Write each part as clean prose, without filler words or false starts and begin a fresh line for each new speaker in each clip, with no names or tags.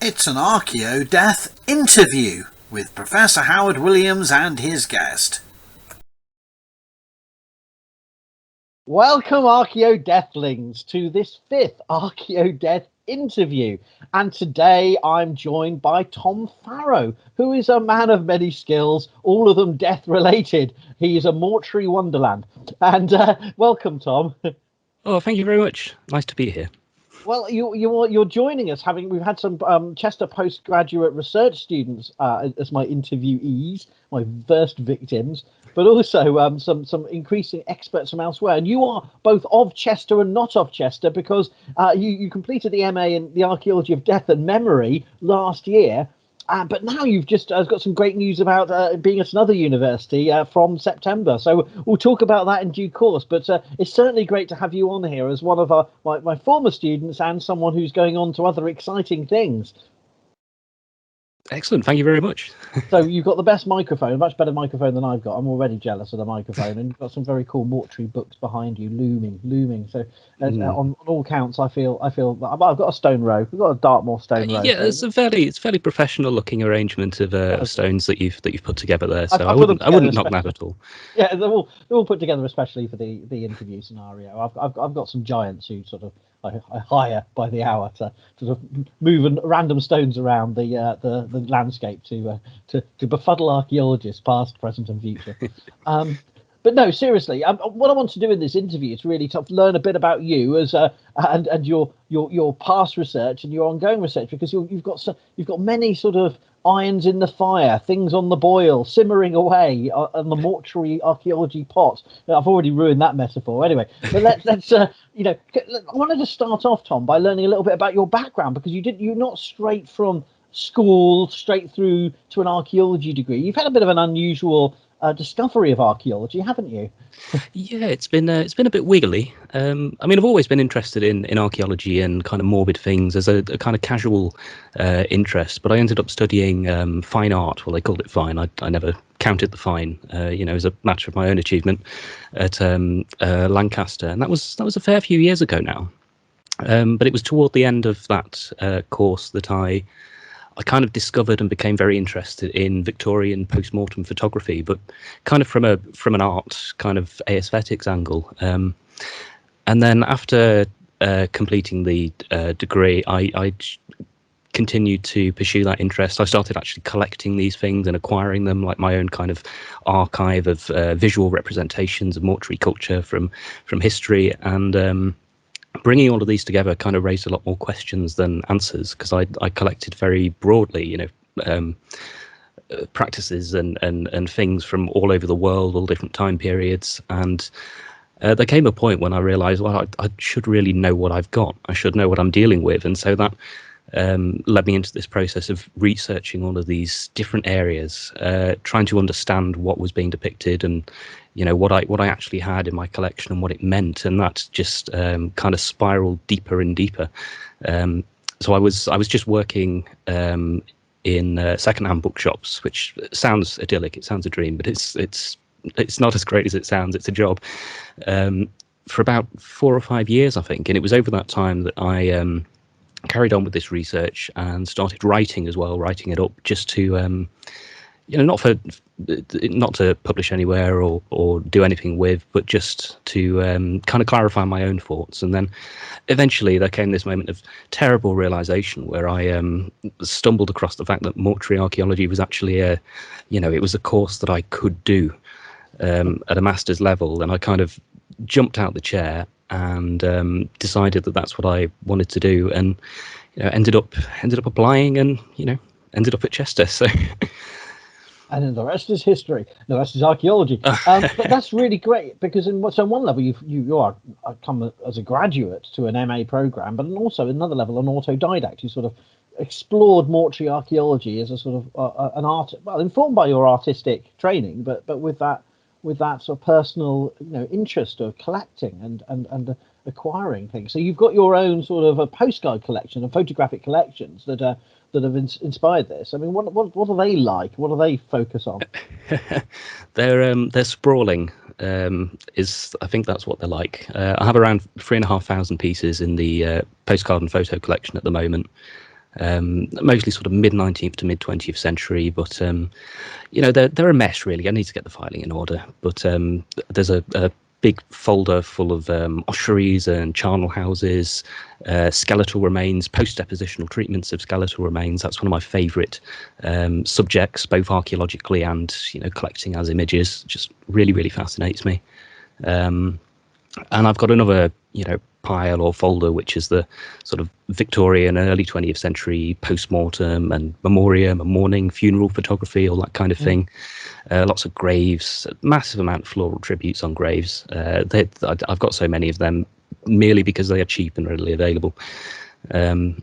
It's an Archaeo Death interview with Professor Howard Williams and his guest.
Welcome, Archaeo Deathlings, to this fifth Archaeo Death interview. And today I'm joined by Tom Farrow, who is a man of many skills, all of them death-related. He is a mortuary wonderland. And welcome, Tom.
Oh, thank you very much. Nice to be here.
Well, you're joining us. We've had some Chester postgraduate research students as my interviewees, my first victims, but also some increasing experts from elsewhere. And you are both of Chester and not of Chester because you completed the MA in the Archaeology of Death and Memory last year. But now you've just got some great news about being at another university from September. So we'll talk about that in due course. But it's certainly great to have you on here as one of my former students and someone who's going on to other exciting things.
Excellent. Thank you very much.
So you've got the best microphone, a much better microphone than I've got. I'm already jealous of the microphone, and you've got some very cool mortuary books behind you, looming. So on all counts, I feel I've got a stone row. We've got a Dartmoor stone row.
Yeah, so it's fairly professional looking arrangement of stones that you've put together there. So I wouldn't knock that at all.
Yeah, they're all put together especially for the interview scenario. I've got some giants who sort of I hire by the hour to sort of move random stones around the landscape to befuddle archaeologists, past, present, and future. But no, seriously, what I want to do in this interview is really to learn a bit about you as and your past research and your ongoing research, because you've got many sort of irons in the fire, things on the boil, simmering away on the mortuary archaeology pot. I've already ruined that metaphor. Anyway, but let's I wanted to start off, Tom, by learning a little bit about your background, because you're not straight from school straight through to an archaeology degree. You've had a bit of an unusual discovery of archaeology, haven't you?
Yeah, it's been a bit wiggly. I've always been interested in archaeology and kind of morbid things as a kind of casual interest, but I ended up studying fine art. Well, they called it fine. I never counted the fine, as a matter of my own achievement at Lancaster, and that was a fair few years ago now. But it was toward the end of that course that I kind of discovered and became very interested in Victorian post-mortem photography, but kind of from an art kind of aesthetics angle. And then after completing the degree, I continued to pursue that interest. I started actually collecting these things and acquiring them, like my own kind of archive of visual representations of mortuary culture from history, and bringing all of these together kind of raised a lot more questions than answers, because I collected very broadly, practices and things from all over the world, all different time periods. And there came a point when I realized, well, I should really know what I've got. I should know what I'm dealing with. And so that led me into this process of researching all of these different areas, trying to understand what was being depicted and what I actually had in my collection and what it meant. And that just kind of spiraled deeper and deeper. So I was just working in secondhand bookshops, which sounds idyllic. It sounds a dream, but it's not as great as it sounds. It's a job for about 4 or 5 years, I think. And it was over that time that I carried on with this research and started writing as well, writing it up just to not to publish anywhere or do anything with, but just to kind of clarify my own thoughts. And then eventually there came this moment of terrible realization where I stumbled across the fact that mortuary archaeology was actually it was a course that I could do at a master's level. And I kind of jumped out the chair and decided that that's what I wanted to do, and ended up applying, and ended up at Chester. So.
And then the rest is history. The rest is archaeology. But that's really great, because on one level you are come as a graduate to an MA program, but also another level an autodidact. You sort of explored mortuary archaeology as a sort of an art, well, informed by your artistic training, but with that sort of personal interest of collecting and acquiring things. So you've got your own sort of a postcard collection and photographic collections that have inspired this. I mean, what are they like? What do they focus on?
They're sprawling. I think that's what they're like. I have around 3,500 pieces in the postcard and photo collection at the moment. mostly sort of mid 19th to mid 20th century. But they're a mess really. I need to get the filing in order. But there's a big folder full of ossuaries and charnel houses, skeletal remains, post-depositional treatments of skeletal remains. That's one of my favourite subjects, both archaeologically and collecting as images. Just really, really fascinates me. And I've got another pile or folder which is the sort of Victorian and early 20th century post-mortem and memoriam and mourning, funeral photography, all that kind of thing. Lots of graves, massive amount of floral tributes on graves. I've got so many of them merely because they are cheap and readily available. And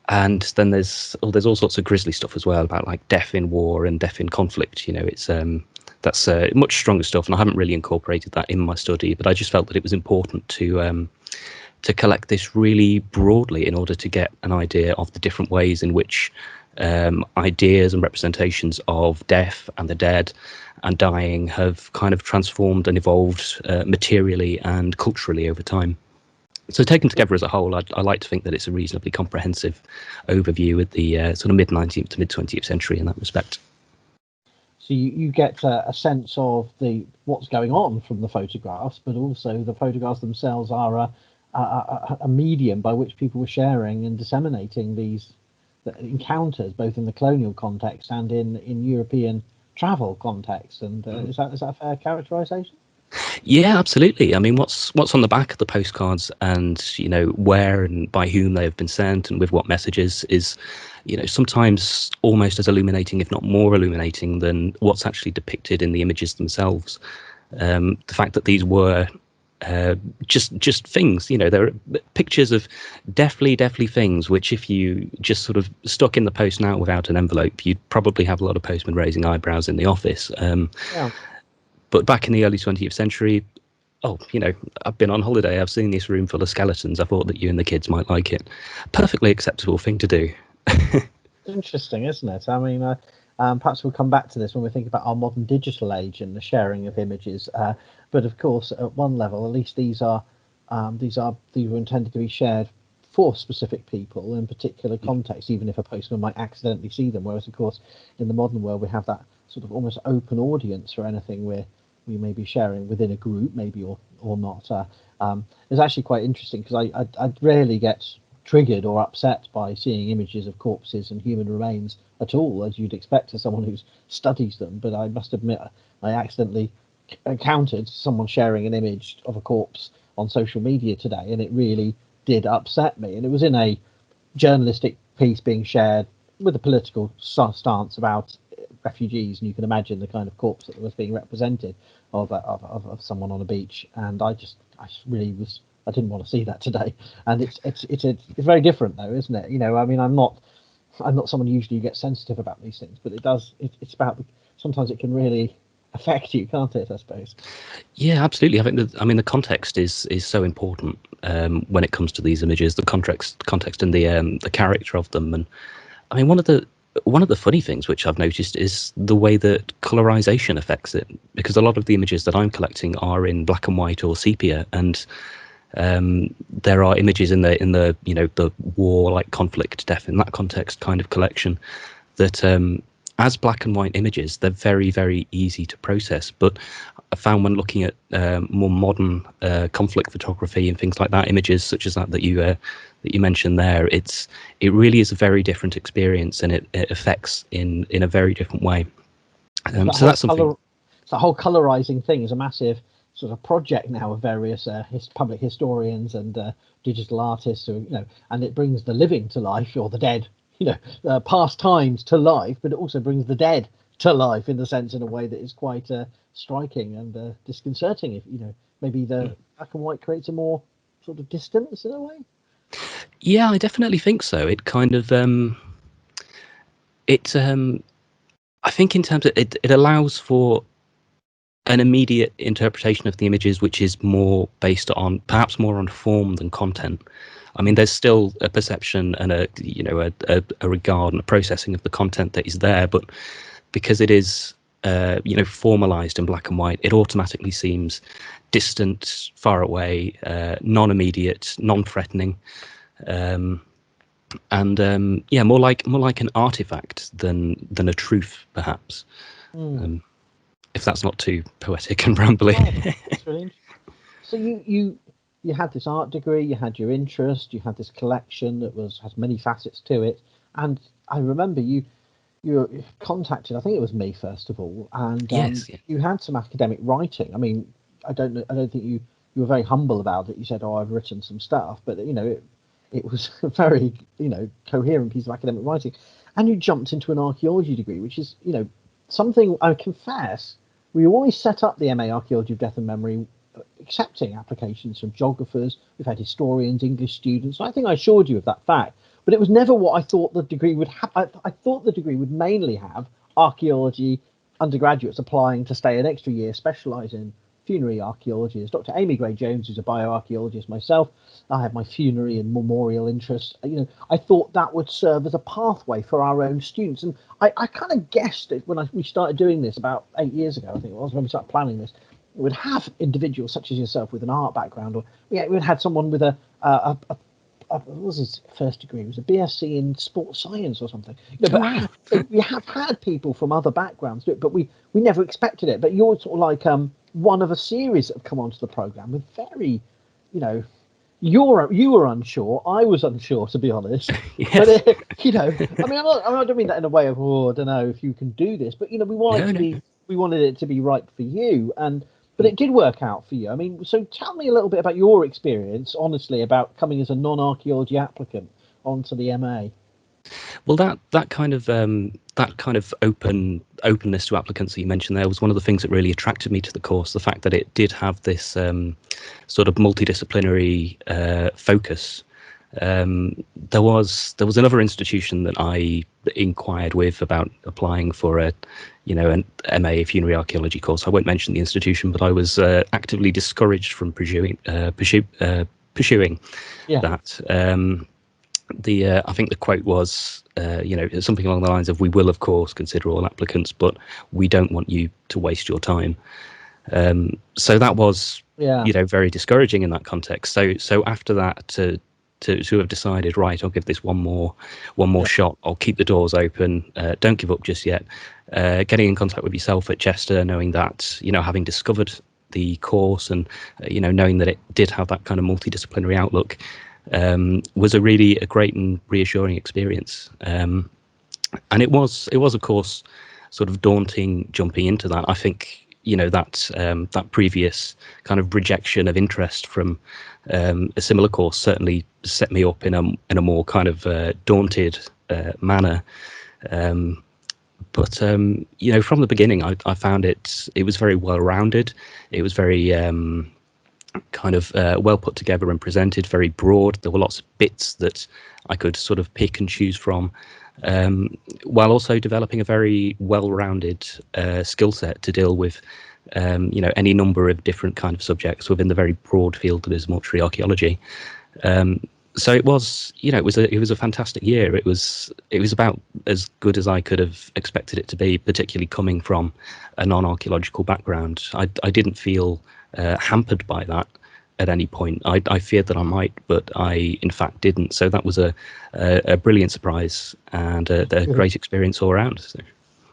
then there's all sorts of grisly stuff as well about like death in war and death in conflict. That's much stronger stuff, and I haven't really incorporated that in my study, but I just felt that it was important to collect this really broadly in order to get an idea of the different ways in which ideas and representations of death and the dead and dying have kind of transformed and evolved materially and culturally over time. So taken together as a whole, I like to think that it's a reasonably comprehensive overview of the sort of mid-19th to mid-20th century in that respect.
So you get a sense of what's going on from the photographs, but also the photographs themselves are a medium by which people were sharing and disseminating these encounters, both in the colonial context and in European travel context. And is that a fair characterization?
Yeah, absolutely. I mean, what's on the back of the postcards, and where and by whom they have been sent and with what messages is, sometimes almost as illuminating, if not more illuminating, than what's actually depicted in the images themselves. The fact that these were just things, there are pictures of deathly things, which if you just sort of stuck in the post now without an envelope, you'd probably have a lot of postmen raising eyebrows in the office.
Yeah.
But back in the early 20th century, I've been on holiday, I've seen this room full of skeletons, I thought that you and the kids might like it. Perfectly acceptable thing to do.
Interesting, isn't it? I mean, perhaps we'll come back to this when we think about our modern digital age and the sharing of images. But of course, at one level, at least these were intended to be shared for specific people in particular context, even if a postman might accidentally see them. Whereas, of course, in the modern world, we have that sort of almost open audience for anything we may be sharing within a group, maybe or not. It's actually quite interesting because I rarely get triggered or upset by seeing images of corpses and human remains at all, as you'd expect as someone who studies them. But I must admit, I accidentally encountered someone sharing an image of a corpse on social media today, and it really did upset me. And it was in a journalistic piece being shared with a political stance about refugees, and you can imagine the kind of corpse that was being represented of someone on a beach. And I didn't want to see that today. And it's very different though, isn't it? I mean, I'm not someone usually who gets sensitive about these things, but it's about sometimes it can really affect you, can't it? I suppose.
Yeah, absolutely. I mean, the context is so important when it comes to these images. The context and the character of them. And I mean, one of the funny things which I've noticed is the way that colorization affects it, because a lot of the images that I'm collecting are in black and white or sepia, and there are images in the war, like conflict, death in that context kind of collection that as black and white images, they're very, very easy to process. But I found when looking at more modern conflict photography and things like that, images such as that you mentioned there, it really is a very different experience, and it affects in a very different way. So that's something.
The whole colorizing thing is a massive sort of project now of various public historians and digital artists, and it brings the living to life, or the dead, past times to life, but it also brings the dead to life in a way that is quite striking and disconcerting. If maybe the black and white creates a more sort of distance in a way.
Yeah, I definitely think so. It kind of I think in terms of it allows for an immediate interpretation of the images, which is perhaps more on form than content. I mean, there's still a perception and a regard and a processing of the content that is there, but because it is formalized in black and white, it automatically seems distant, far away, non-immediate, non-threatening. and yeah, more like an artifact than a truth, perhaps. If that's not too poetic and rambling.
Oh, that's really interesting. So you had this art degree, you had your interest, you had this collection that has many facets to it, and I remember you were contacted. I think it was me first of all, and
Yes, yeah.
you had some academic writing. I mean, I don't know. I don't think you were very humble about it. You said, "Oh, I've written some stuff," but it was a very coherent piece of academic writing, and you jumped into an archaeology degree, which is something I confess we always set up the MA Archaeology of Death and Memory accepting applications from geographers. We've had historians, English students. I think I assured you of that fact, but it was never what I thought the degree would have. I thought the degree would mainly have archaeology undergraduates applying to stay an extra year, specialise in funerary archaeology. As Dr. Amy Gray-Jones, who's a bioarchaeologist myself, I have my funerary and memorial interests. I thought that would serve as a pathway for our own students, and I kind of guessed it when we started doing this about 8 years ago. I think it was when we started planning this. We would have individuals such as yourself with an art background, or we would have someone with what was his first degree? It was a BSc in sports science or something. So we have had people from other backgrounds do it, but we never expected it. But you're sort of like one of a series that have come onto the program with very, you were unsure. I was unsure, to be honest.
Yes.
But I mean, I don't mean that in a way of, I don't know if you can do this, but we wanted it to be right for you, but it did work out for you. I mean, so tell me a little bit about your experience, honestly, about coming as a non-archaeology applicant onto the MA.
Well, that kind of openness to applicants that you mentioned there was one of the things that really attracted me to the course. The fact that it did have this sort of multidisciplinary focus. There was another institution that I inquired with about applying for an MA funerary archaeology course. I won't mention the institution, but I was actively discouraged from pursuing that. I think the quote was, something along the lines of, "We will, of course, consider all applicants, but we don't want you to waste your time." So that was, very discouraging in that context. So after that, to have decided, right, I'll give this one more shot. I'll keep the doors open. Don't give up just yet. Getting in contact with yourself at Chester, knowing that, having discovered the course and, knowing that it did have that kind of multidisciplinary outlook, was a great and reassuring experience. And it was of course sort of daunting jumping into that. I think that previous kind of rejection of interest from a similar course certainly set me up in a more kind of daunted manner. But from the beginning, I found it was very well rounded. It was very kind of well put together and presented, very broad. There were lots of bits that I could sort of pick and choose from, while also developing a very well-rounded skill set to deal with any number of different kind of subjects within the very broad field that is mortuary archaeology. So it was a fantastic year. It was about as good as I could have expected it to be, particularly coming from a non-archaeological background. I didn't feel hampered by that at any point. I feared that I might, but I in fact didn't. So that was a brilliant surprise and a great experience all around. So.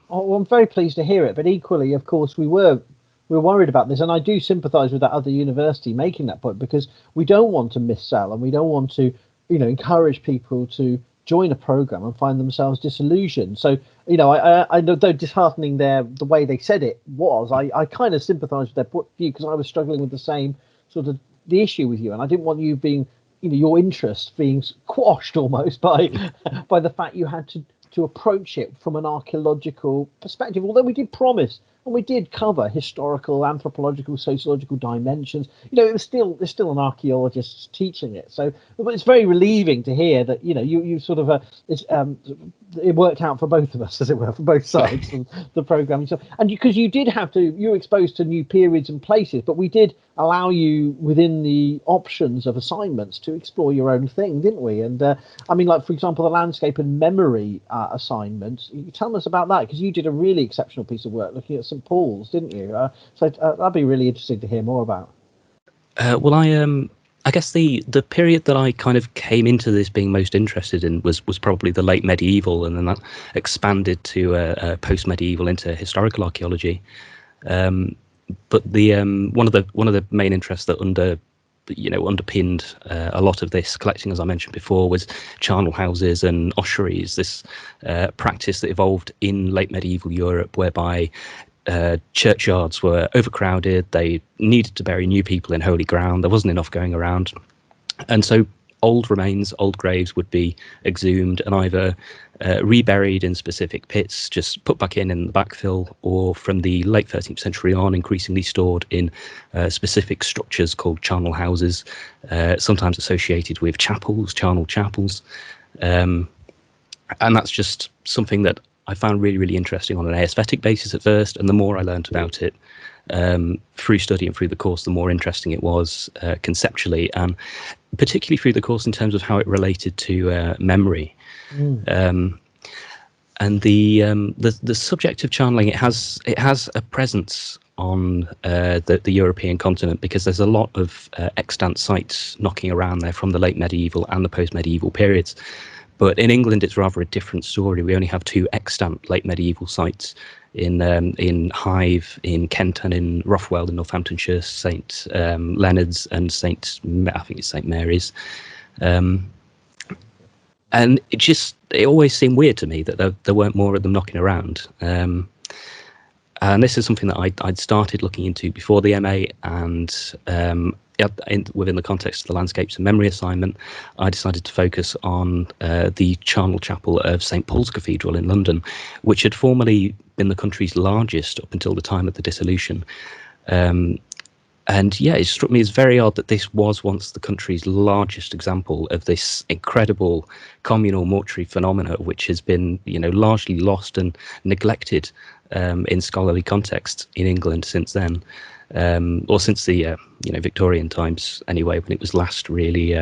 Oh, well, I'm very pleased to hear it. But equally, of course, we were worried about this, and I do sympathise with that other university making that point, because we don't want to missell, and we don't want to, encourage people to join a program and find themselves disillusioned. So, I know, though disheartening the way they said it was, I kind of sympathise with their point of view, because I was struggling with the same sort of the issue with you, and I didn't want you being, your interest being quashed almost by the fact you had to approach it from an archaeological perspective. Although we did promise, and we did cover historical, anthropological, sociological dimensions, there's still an archaeologist teaching it. So it's very relieving to hear that you sort of it worked out for both of us, as it were, for both sides of the program. And because you were exposed to new periods and places, but we did allow you within the options of assignments to explore your own thing, didn't we? And I mean, like, for example, the landscape and memory assignment. You tell us about that, because you did a really exceptional piece of work looking at St. Paul's, didn't you? So that'd be really interesting to hear more about.
Well, I guess the period that I kind of came into this being most interested in was probably the late medieval, and then that expanded to post medieval into historical archaeology. But the one of the main interests that underpinned a lot of this collecting, as I mentioned before, was charnel houses and ossuaries. This practice that evolved in late medieval Europe, whereby churchyards were overcrowded. They needed to bury new people in holy ground. There wasn't enough going around, and so old remains, old graves would be exhumed and either reburied in specific pits, just put back in the backfill, or from the late 13th century on, increasingly stored in specific structures called charnel houses, sometimes associated with chapels, charnel chapels. And that's just something that I found really, really interesting on an aesthetic basis at first, and the more I learned about it through study and through the course, the more interesting it was conceptually, and particularly through the course in terms of how it related to memory. And the subject of channeling, it has a presence on the European continent, because there's a lot of extant sites knocking around there from the late medieval and the post-medieval periods. But in England, it's rather a different story. We only have 2 extant late medieval sites in Hythe, in Kent, and in Rothwell in Northamptonshire, St Leonard's and St Mary's. And it always seemed weird to me that there weren't more of them knocking around. And this is something that I'd started looking into before the MA, and within the context of the Landscapes and Memory assignment, I decided to focus on the charnel chapel of St Paul's Cathedral in London, which had formerly been the country's largest up until the time of the dissolution. And yeah, it struck me as very odd that this was once the country's largest example of this incredible communal mortuary phenomena, which has been, largely lost and neglected in scholarly context in England since then, or since the Victorian times anyway, when it was last really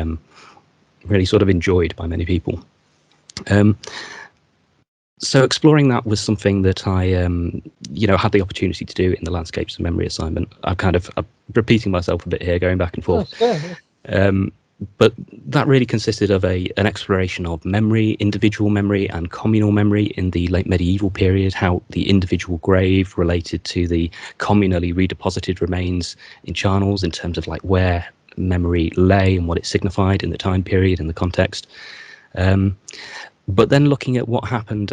sort of enjoyed by many people. So exploring that was something that I, had the opportunity to do in the Landscapes and Memory assignment. I'm repeating myself a bit here, going back and forth. But that really consisted of an exploration of memory, individual memory and communal memory in the late medieval period, how the individual grave related to the communally redeposited remains in charnels in terms of like where memory lay and what it signified in the time period and the context. But then looking at what happened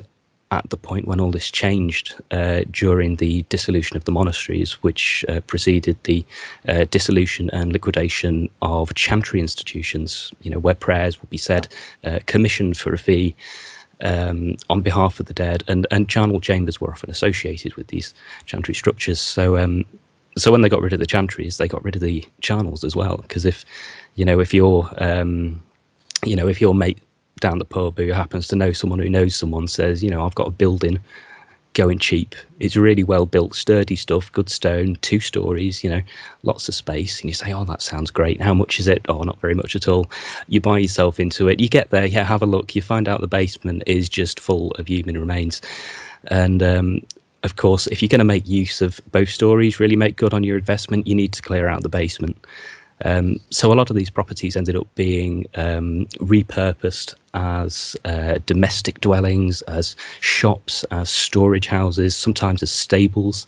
at the point when all this changed during the dissolution of the monasteries, which preceded the dissolution and liquidation of chantry institutions, where prayers would be said, commissioned for a fee on behalf of the dead, and charnel chambers were often associated with these chantry structures. So when they got rid of the chantries, they got rid of the charnels as well, because if your mate down the pub who happens to know someone who knows someone says, I've got a building going cheap, it's really well built, sturdy stuff, good stone, 2 stories, lots of space, and you say, oh, that sounds great, how much is it? Oh, not very much at all. You buy yourself into it, you get there, have a look, you find out the basement is just full of human remains. And of course, if you're going to make use of both stories, really make good on your investment, you need to clear out the basement. So a lot of these properties ended up being repurposed as domestic dwellings, as shops, as storage houses, sometimes as stables.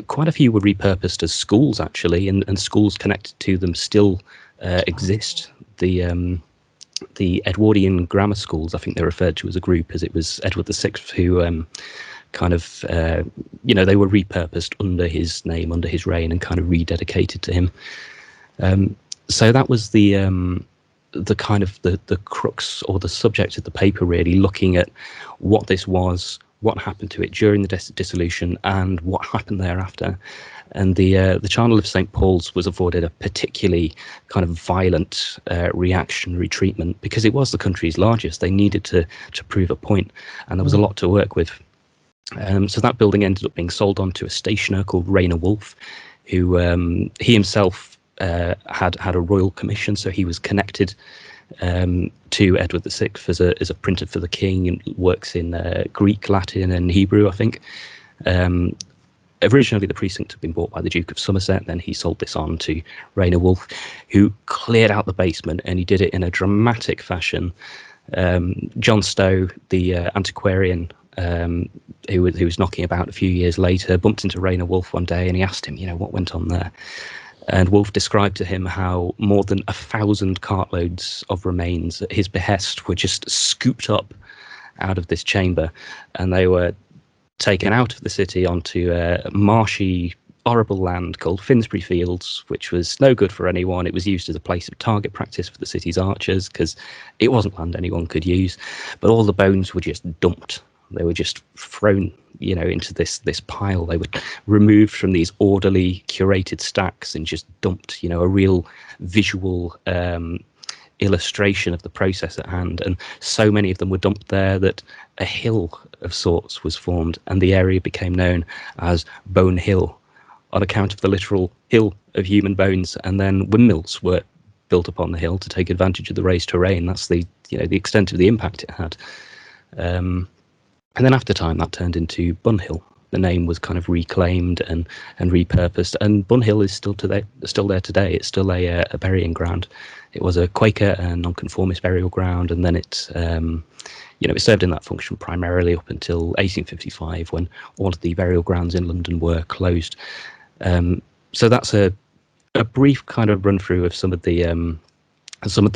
Quite a few were repurposed as schools, actually, and schools connected to them still exist. The Edwardian grammar schools, I think they're referred to as a group, as it was Edward VI who they were repurposed under his name, under his reign, and kind of rededicated to him. So that was the kind of the crux or the subject of the paper, really, looking at what this was, what happened to it during the dissolution, and what happened thereafter. And the charnel of St Paul's was afforded a particularly kind of violent reactionary treatment because it was the country's largest. They needed to prove a point, and there was a lot to work with. So that building ended up being sold on to a stationer called Rayner Wolfe, who he himself had a royal commission, so he was connected to Edward VI as a printer for the king, and works in Greek, Latin, and Hebrew, I think. Originally, the precinct had been bought by the Duke of Somerset. Then he sold this on to Rayner Wolfe, who cleared out the basement, and he did it in a dramatic fashion. John Stowe, the antiquarian, who was knocking about a few years later, bumped into Rayner Wolfe one day, and he asked him, what went on there. And Wolfe described to him how more than 1,000 cartloads of remains at his behest were just scooped up out of this chamber, and they were taken out of the city onto a marshy, horrible land called Finsbury Fields, which was no good for anyone. It was used as a place of target practice for the city's archers because it wasn't land anyone could use. But all the bones were just dumped. They were just thrown, into this pile. They were removed from these orderly, curated stacks and just dumped, a real visual illustration of the process at hand. And so many of them were dumped there that a hill of sorts was formed, and the area became known as Bone Hill on account of the literal hill of human bones. And then windmills were built upon the hill to take advantage of the raised terrain. That's the extent of the impact it had. And then after time, that turned into Bun Hill. The name was kind of reclaimed and repurposed, and Bun Hill is still there today. It's still a burying ground. It was a Quaker and nonconformist burial ground, and then it served in that function primarily up until 1855, when all of the burial grounds in London were closed. So that's a brief kind of run through of some of the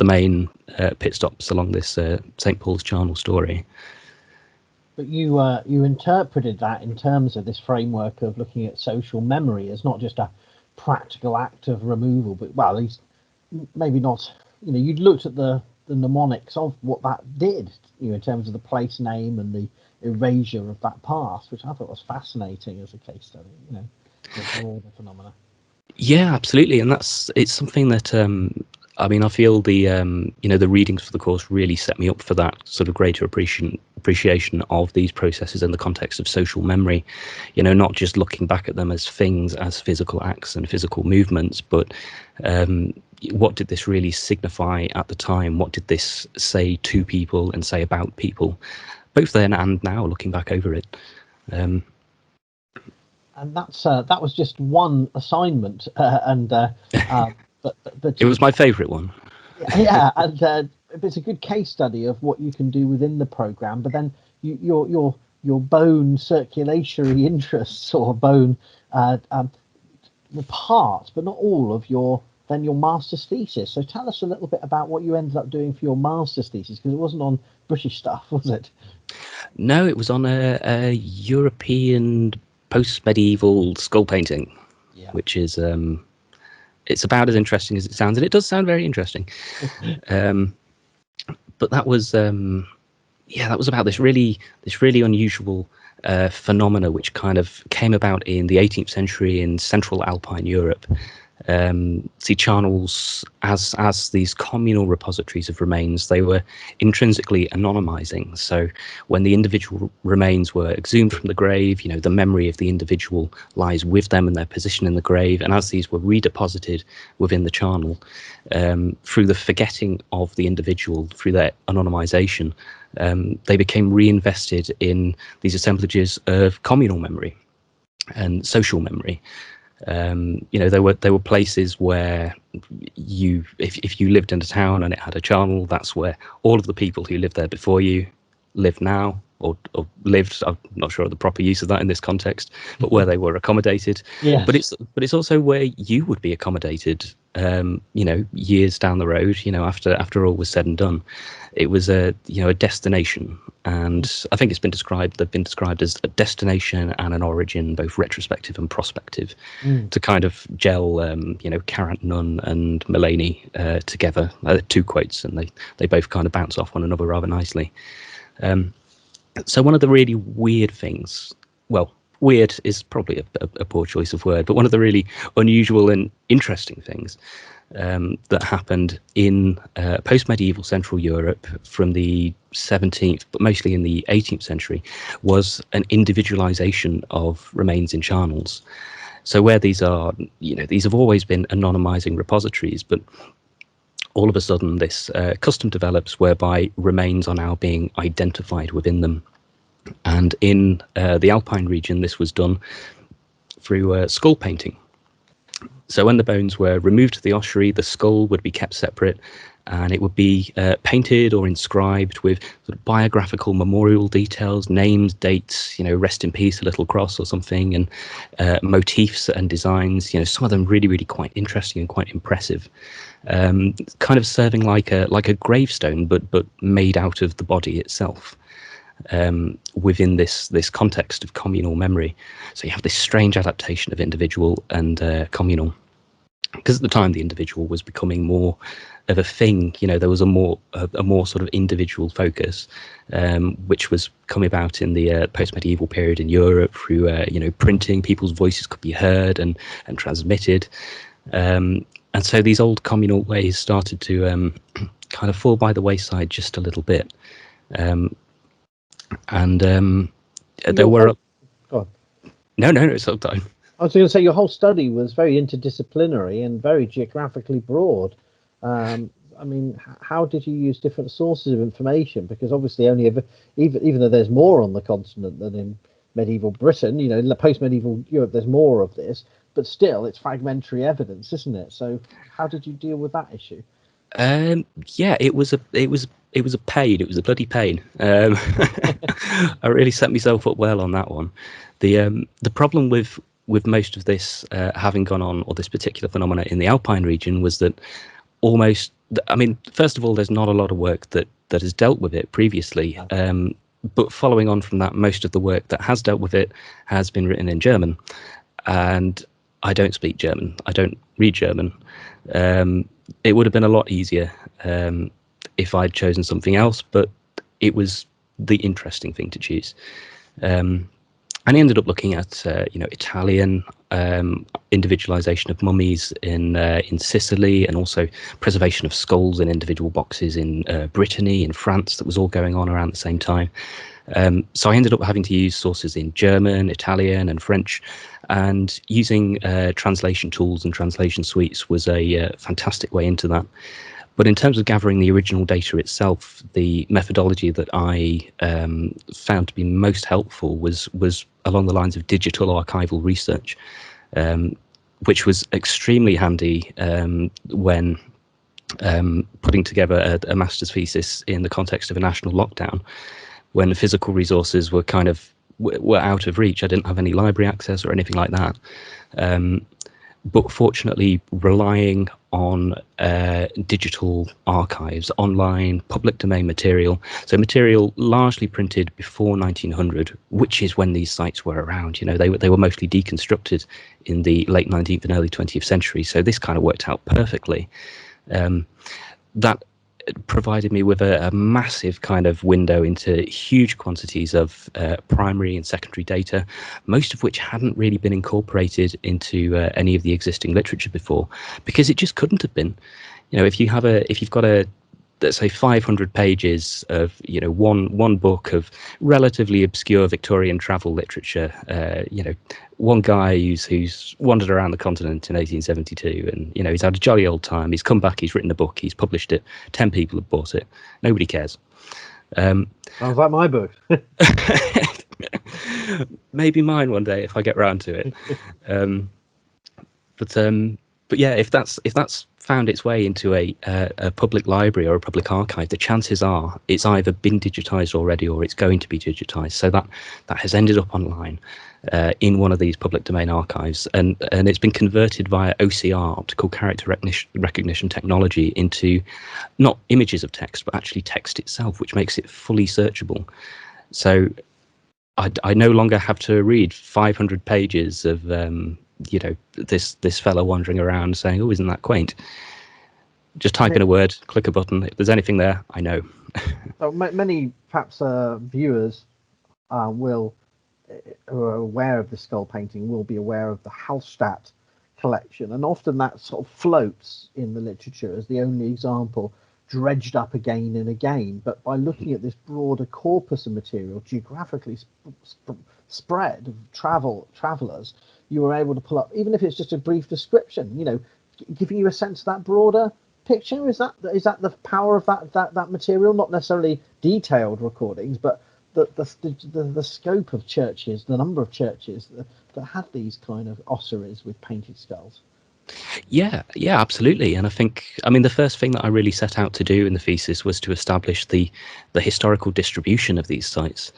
main pit stops along this St Paul's Charnel story.
But you interpreted that in terms of this framework of looking at social memory as not just a practical act of removal, but at least maybe not. You'd looked at the mnemonics of what that did, in terms of the place name and the erasure of that past, which I thought was fascinating as a case study. The broader phenomena.
Yeah, absolutely, and it's something that I feel the the readings for the course really set me up for that sort of greater appreciation of these processes in the context of social memory. Not just looking back at them as things, as physical acts and physical movements, but what did this really signify at the time? What did this say to people and say about people, both then and now, looking back over it?
And that was just one assignment, but
it was my favourite one.
Yeah, and it's a good case study of what you can do within the programme. But then your bone circulatory interests, or bone parts, but not all of your master's thesis. So tell us a little bit about what you ended up doing for your master's thesis, because it wasn't on British stuff, was it?
No, it was on a European post-medieval skull painting, which is it's about as interesting as it sounds, and it does sound very interesting. But that was about this really unusual phenomena which kind of came about in the 18th century in central Alpine Europe. See, charnels as these communal repositories of remains, they were intrinsically anonymizing. So when the individual remains were exhumed from the grave, the memory of the individual lies with them and their position in the grave. And as these were redeposited within the charnel, through the forgetting of the individual, through their anonymization, they became reinvested in these assemblages of communal memory and social memory. There were places where if you lived in a town and it had a charnel, that's where all of the people who lived there before you live now, or lived. I'm not sure of the proper use of that in this context, but where they were accommodated.
Yes.
But it's also where you would be accommodated. Years down the road. After all was said and done, it was a destination, and I think they've been described as a destination and an origin, both retrospective and prospective, to kind of gel Carant Nunn and Mullany together. Two quotes, and they both kind of bounce off one another rather nicely. So one of the really weird things, well, weird is probably a poor choice of word, but one of the really unusual and interesting things that happened in post-medieval Central Europe from the 17th, but mostly in the 18th century, was an individualization of remains in charnels. So where these are, these have always been anonymizing repositories, but all of a sudden this custom develops whereby remains are now being identified within them. And in the Alpine region, this was done through skull painting. So when the bones were removed to the ossuary, the skull would be kept separate, and it would be painted or inscribed with sort of biographical memorial details, names, dates, rest in peace, a little cross or something, and motifs and designs. Some of them really, really quite interesting and quite impressive. Kind of serving like a gravestone, but made out of the body itself. Within this context of communal memory. So you have this strange adaptation of individual and communal, because at the time the individual was becoming more of a thing. There was a more sort of individual focus, which was coming about in the post-medieval period in Europe through printing. People's voices could be heard and transmitted, and so these old communal ways started to kind of fall by the wayside just a little bit. There were no, it's all done.
I was going to say your whole study was very interdisciplinary and very geographically broad. I mean, how did you use different sources of information? Because obviously, even though there's more on the continent than in medieval Britain, in the post-medieval Europe, there's more of this, but still, it's fragmentary evidence, isn't it? So, how did you deal with that issue?
Yeah, it was a pain. It was a bloody pain. I really set myself up well on that one. The problem with most of this having gone on, or this particular phenomena in the Alpine region, was that first of all, there's not a lot of work that has dealt with it previously. But following on from that, most of the work that has dealt with it has been written in German, and I don't speak German. I don't read German. It would have been a lot easier if I'd chosen something else, but it was the interesting thing to choose. And I ended up looking at Italian individualization of mummies in Sicily, and also preservation of skulls in individual boxes in Brittany, in France. That was all going on around the same time. So I ended up having to use sources in German, Italian, and French, and using translation tools and translation suites was a fantastic way into that. But in terms of gathering the original data itself, the methodology that I found to be most helpful was along the lines of digital archival research, which was extremely handy when putting together a master's thesis in the context of a national lockdown, when the physical resources were were out of reach. I didn't have any library access or anything like that. But fortunately, relying on digital archives, online, public domain material, so material largely printed before 1900, which is when these sites were around. They were mostly deconstructed in the late 19th and early 20th century, so this kind of worked out perfectly. That provided me with a massive kind of window into huge quantities of primary and secondary data, most of which hadn't really been incorporated into any of the existing literature before, because it just couldn't have been. If you've got let's say 500 pages of one book of relatively obscure Victorian travel literature, one guy who's wandered around the continent in 1872, and he's had a jolly old time, he's come back, he's written a book, he's published it, 10 people have bought it, nobody cares.
Sounds like my book.
Maybe mine one day if I get round to it. But yeah, if that's found its way into a public library or a public archive, the chances are it's either been digitized already or it's going to be digitized. So that has ended up online in one of these public domain archives, and it's been converted via OCR, optical character recognition technology, into not images of text, but actually text itself, which makes it fully searchable. So I no longer have to read 500 pages of this fella wandering around saying, "Oh, isn't that quaint?" Just type in a word, click a button. If there's anything there, I know.
So many perhaps viewers who are aware of the skull painting will be aware of the Hallstatt collection, and often that sort of floats in the literature as the only example, dredged up again and again. But by looking at this broader corpus of material, geographically spread of travelers, you were able to pull up, even if it's just a brief description, giving you a sense of that broader picture. Is that the power of that material? Not necessarily detailed recordings, but the scope of churches, the number of churches that had these kind of ossuaries with painted skulls.
Yeah, absolutely. And I mean, the first thing that I really set out to do in the thesis was to establish the historical distribution of these sites,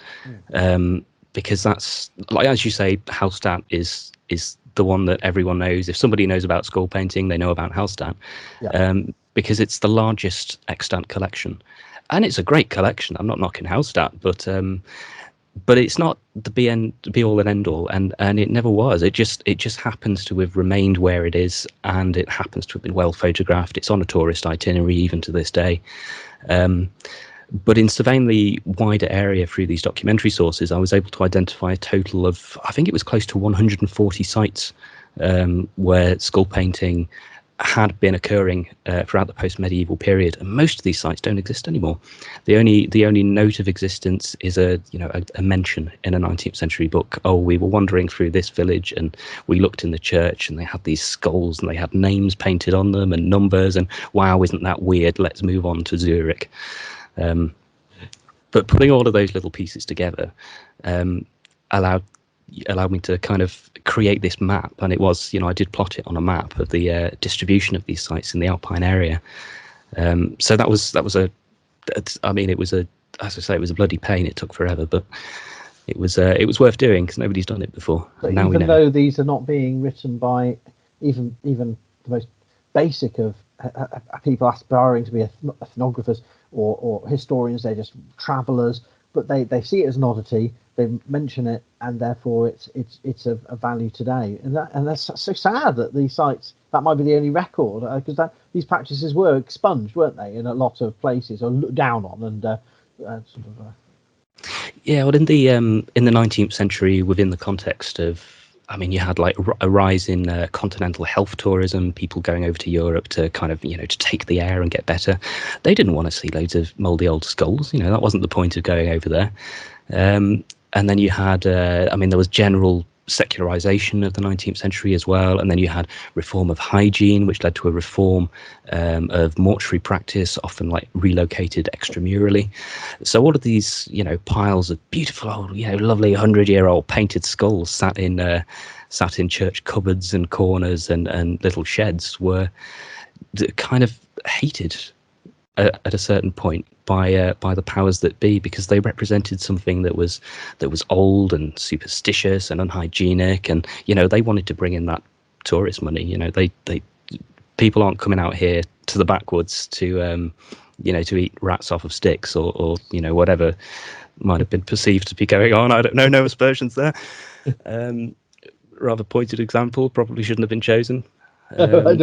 because that's, like as you say, Hallstatt is the one that everyone knows. If somebody knows about skull painting, they know about Hallstatt, because it's the largest extant collection, and it's a great collection. I'm not knocking Hallstatt, but it's not the be all and end all, and it never was. It just happens to have remained where it is, and it happens to have been well photographed. It's on a tourist itinerary even to this day. But in surveying the wider area through these documentary sources, I was able to identify a total of, I think it was close to 140 sites where skull painting had been occurring throughout the post-medieval period, and most of these sites don't exist anymore. The only note of existence is a mention in a 19th century book. Oh, we were wandering through this village and we looked in the church and they had these skulls and they had names painted on them and numbers, and wow, isn't that weird? Let's move on to Zurich. But putting all of those little pieces together allowed me to kind of create this map, and it was, I did plot it on a map of the distribution of these sites in the Alpine area. So that was I mean, it was as I say, it was a bloody pain. It took forever, but it was worth doing because nobody's done it before.
But now even though these are not being written by even the most basic of people aspiring to be ethnographers or historians, they're just travellers, but they see it as an oddity. They mention it, and therefore it's of value today. And that's so sad that these sites, that might be the only record, because these practices were expunged, weren't they, in a lot of places, or looked down on, and
Yeah, well, in the 19th century, within the context of, I mean, you had like a rise in continental health tourism, people going over to Europe to kind of, to take the air and get better. They didn't want to see loads of mouldy old skulls. That wasn't the point of going over there. And then you had, I mean, there was general secularization of the 19th century as well. And then you had reform of hygiene, which led to a reform of mortuary practice, often like relocated extramurally. So all of these, piles of beautiful old, lovely 100-year-old painted skulls sat in church cupboards and corners and little sheds were kind of hated at a certain point by the powers that be, because they represented something that was old and superstitious and unhygienic, and they wanted to bring in that tourist money. They people aren't coming out here to the backwoods to to eat rats off of sticks or whatever might have been perceived to be going on. I don't know, no aspersions there. Rather pointed example, probably shouldn't have been chosen.
No, I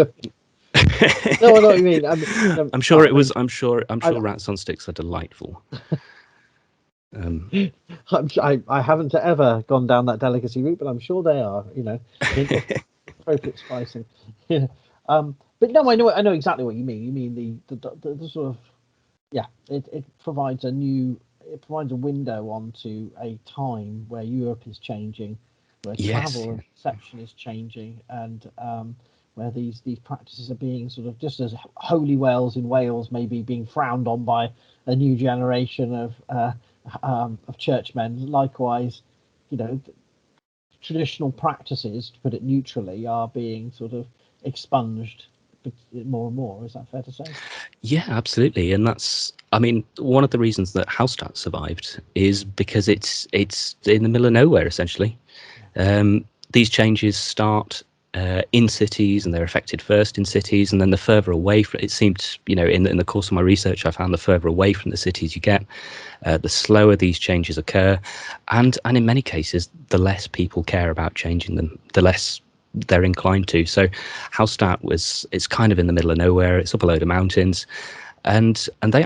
know what you mean.
I'm sure it was. I'm sure rats on sticks are delightful.
I haven't ever gone down that delicacy route, but I'm sure they are. Appropriate spicing. Yeah. But no, I know exactly what you mean. You mean the sort of, it provides a window onto a time where Europe is changing, where travel and perception is changing, and where these practices are being sort of, just as holy wells in Wales may be being frowned on by a new generation of churchmen. Likewise, traditional practices, to put it neutrally, are being sort of expunged more and more. Is that fair to say?
Yeah, absolutely. And that's, I mean, one of the reasons that Hallstatt survived is because it's in the middle of nowhere, essentially. These changes start in cities, and they're affected first in cities, and then the further away from it seemed, in the course of my research, I found the further away from the cities you get, the slower these changes occur, and in many cases, the less people care about changing them, the less they're inclined to. So Hallstatt it's kind of in the middle of nowhere. It's up a load of mountains, and they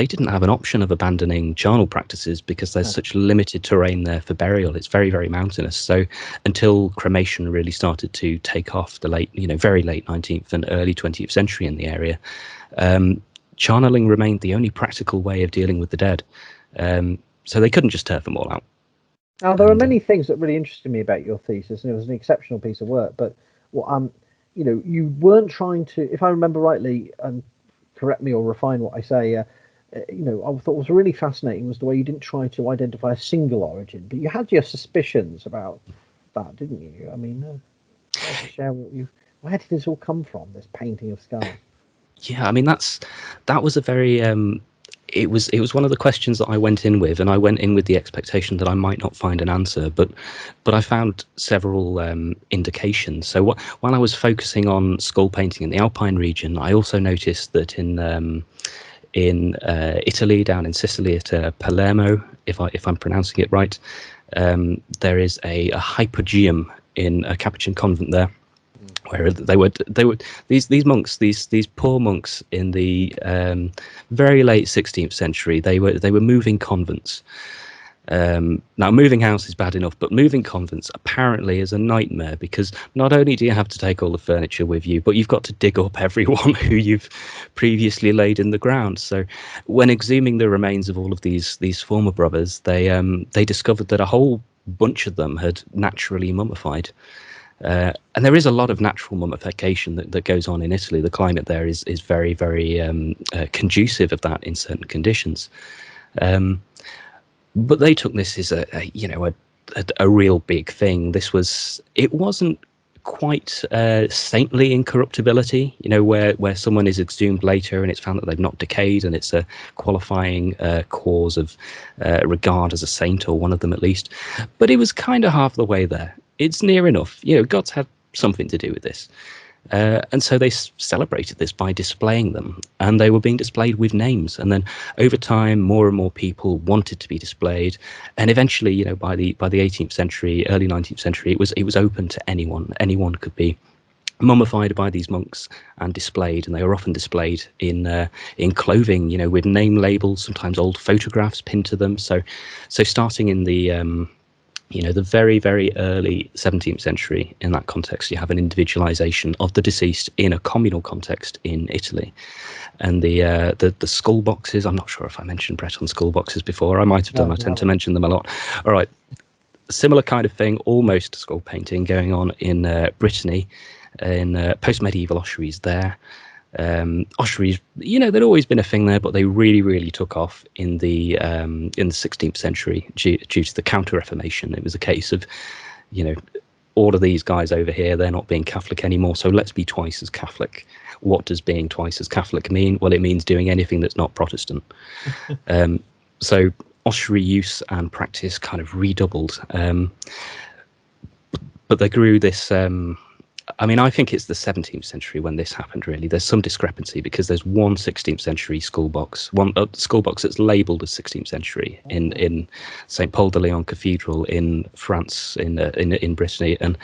didn't have an option of abandoning charnel practices because there's such limited terrain there for burial. It's very, very mountainous. So until cremation really started to take off, the very late 19th and early 20th century in the area, charneling remained the only practical way of dealing with the dead. So they couldn't just turf them all out.
Now, there are many things that really interested me about your thesis, and it was an exceptional piece of work. But you weren't trying to, if I remember rightly, and correct me or refine what I say, I thought was really fascinating was the way you didn't try to identify a single origin, but you had your suspicions about that, didn't you? I mean, care to share where did this all come from? This painting of skulls.
Yeah, I mean that was a very it was one of the questions that I went in with, and I went in with the expectation that I might not find an answer, but I found several indications. So while I was focusing on skull painting in the Alpine region, I also noticed that in Italy, down in Sicily at Palermo, if I'm pronouncing it right, there is a hypogeum in a Capuchin convent there, where they were these monks, these poor monks in the very late 16th century. They were moving convents. Now, moving house is bad enough, but moving convents apparently is a nightmare, because not only do you have to take all the furniture with you, but you've got to dig up everyone who you've previously laid in the ground. So when exhuming the remains of all of these former brothers, they discovered that a whole bunch of them had naturally mummified. And there is a lot of natural mummification that goes on in Italy. The climate there is very, very conducive of that in certain conditions. But they took this as a real big thing. It wasn't quite saintly incorruptibility, where someone is exhumed later and it's found that they've not decayed, and it's a qualifying cause of regard as a saint, or one of them at least. But it was kind of half the way there. It's near enough. God's had something to do with this. And so they celebrated this by displaying them, and they were being displayed with names. And then over time, more and more people wanted to be displayed, and eventually, by the 18th century, early 19th century, it was open to anyone. Anyone could be mummified by these monks and displayed, and they were often displayed in clothing, with name labels, sometimes old photographs pinned to them. So starting in the the very, very early 17th century, in that context, you have an individualization of the deceased in a communal context in Italy. And the skull boxes, I'm not sure if I mentioned Breton skull boxes before. I might have done. I tend to mention them a lot. All right. Similar kind of thing, almost skull painting going on in Brittany, in post-medieval ossuaries there. Ossuaries, there'd always been a thing there, but they really, really took off in the 16th century due to the Counter-Reformation. It was a case of, all of these guys over here, they're not being Catholic anymore, so let's be twice as Catholic. What does being twice as Catholic mean? Well, it means doing anything that's not Protestant. So ossuary use and practice kind of redoubled. But they grew this... I think it's the 17th century when this happened, really. There's some discrepancy, because there's one 16th century skull box that's labelled as 16th century in St. Paul de Leon Cathedral in France, in Brittany, and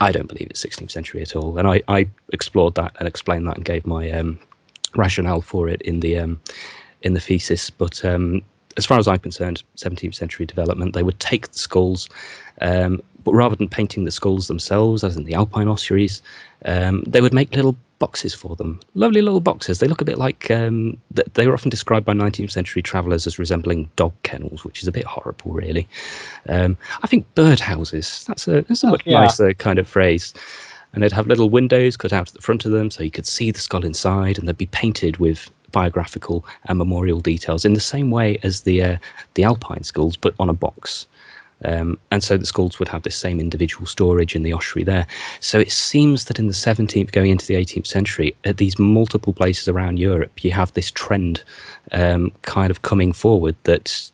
I don't believe it's 16th century at all. And I explored that and explained that and gave my rationale for it in the thesis. But as far as I'm concerned, 17th century development, they would take the skulls, but rather than painting the skulls themselves, as in the Alpine ossuaries, they would make little boxes for them. Lovely little boxes. They look a bit like, they were often described by 19th century travellers as resembling dog kennels, which is a bit horrible, really. I think birdhouses, that's a much nicer kind of phrase. And they'd have little windows cut out at the front of them, so you could see the skull inside, and they'd be painted with biographical and memorial details in the same way as the Alpine skulls, but on a box. And so the skulls would have this same individual storage in the ossuary there. So it seems that in the 17th, going into the 18th century, at these multiple places around Europe, you have this trend kind of coming forward that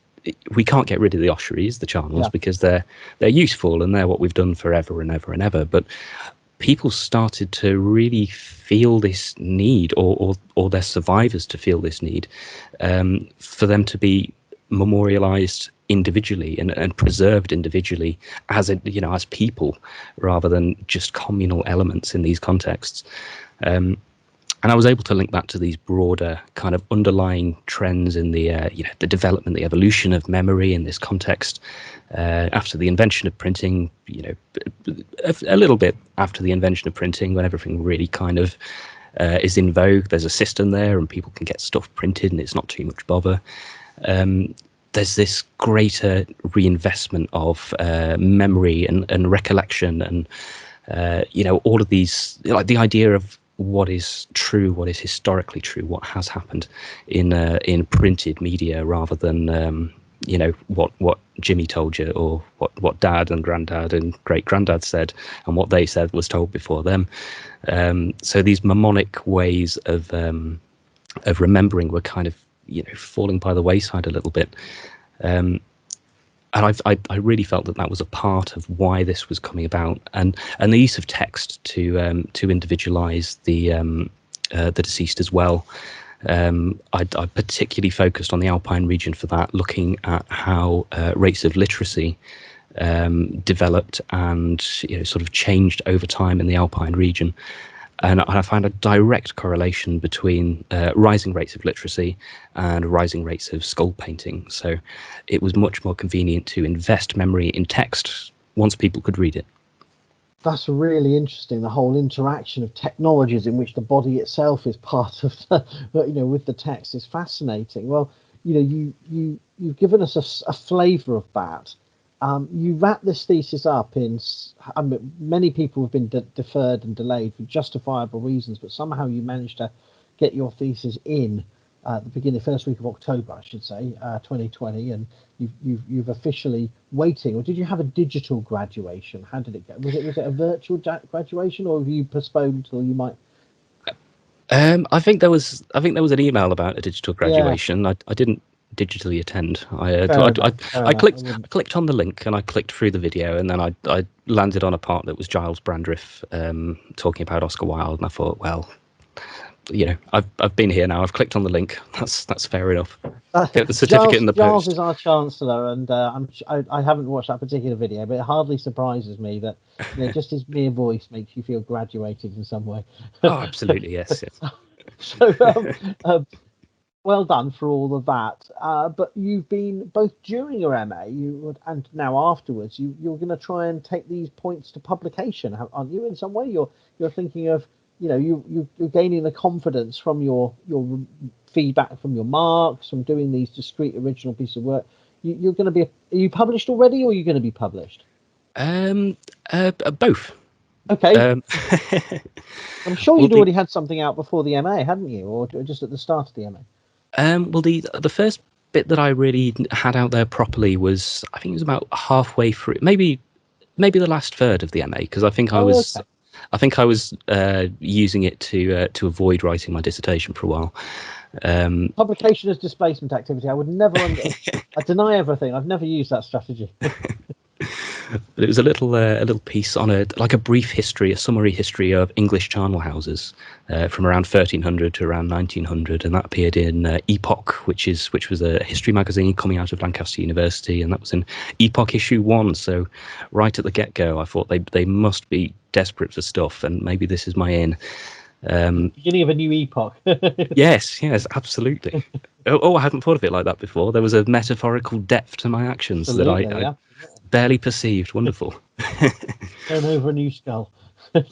we can't get rid of the ossuaries, the charnels, because they're useful and they're what we've done forever and ever and ever. But people started to really feel this need, or their survivors to feel this need, for them to be memorialized individually and preserved individually as people, rather than just communal elements in these contexts. And I was able to link that to these broader kind of underlying trends in the the development, the evolution of memory in this context. After the invention of printing, a little bit after the invention of printing, when everything really kind of is in vogue, there's a system there and people can get stuff printed and it's not too much bother. There's this greater reinvestment of memory and recollection, and all of these, like the idea of what is true, what is historically true, what has happened in printed media, rather than what Jimmy told you, or what Dad and Granddad and great granddad said, and what they said was told before them. So these mnemonic ways of remembering were kind of falling by the wayside a little bit. And I really felt that was a part of why this was coming about, and the use of text to individualize the deceased as well. I particularly focused on the Alpine region for that, looking at how rates of literacy developed and sort of changed over time in the Alpine region. And I found a direct correlation between rising rates of literacy and rising rates of skull painting. So it was much more convenient to invest memory in text once people could read it.
That's really interesting. The whole interaction of technologies in which the body itself is part of, with the text is fascinating. Well, you've given us a flavour of that. You wrap this thesis up in. Many people have been deferred and delayed for justifiable reasons, but somehow you managed to get your thesis in at the first week of October, I should say, 2020, and you've officially waiting. Or did you have a digital graduation? How did it go? Was it a virtual graduation, or have you postponed till you might?
I think there was an email about a digital graduation. Yeah. I didn't digitally attend. I clicked on the link and I clicked through the video, and then I landed on a part that was Giles Brandreth talking about Oscar Wilde, and I thought, well, I've been here now. I've clicked on the link. That's fair enough. Get the certificate in the post.
Giles is our chancellor, and I haven't watched that particular video, but it hardly surprises me that just his mere voice makes you feel graduated in some way.
Oh, absolutely, yes.
So, well done for all of that. But you've been both during your MA, and now afterwards, you're going to try and take these points to publication, aren't you? In some way, you're thinking of. You're gaining the confidence from your feedback, from your marks, from doing these discrete original pieces of work. You're going to be. Are you published already, or are you going to be published?
Both.
Okay. I'm sure you'd already had something out before the MA, hadn't you, or just at the start of the MA?
Well, the first bit that I really had out there properly was, I think it was about halfway through, maybe the last third of the MA, because I think I was. Okay. I think I was using it to avoid writing my dissertation for a while.
Publication as displacement activity. I would never. I deny everything. I've never used that strategy.
But it was a little piece on a brief history, a summary history of English charnel houses from around 1300 to around 1900, and that appeared in Epoch, which was a history magazine coming out of Lancaster University, and that was in Epoch issue 1. So right at the get-go, I thought they must be desperate for stuff, and maybe this is my in.
Beginning of a new epoch.
yes, absolutely. I hadn't thought of it like that before. There was a metaphorical depth to my actions absolutely, that I barely perceived. Wonderful.
Turn over a new skull. No,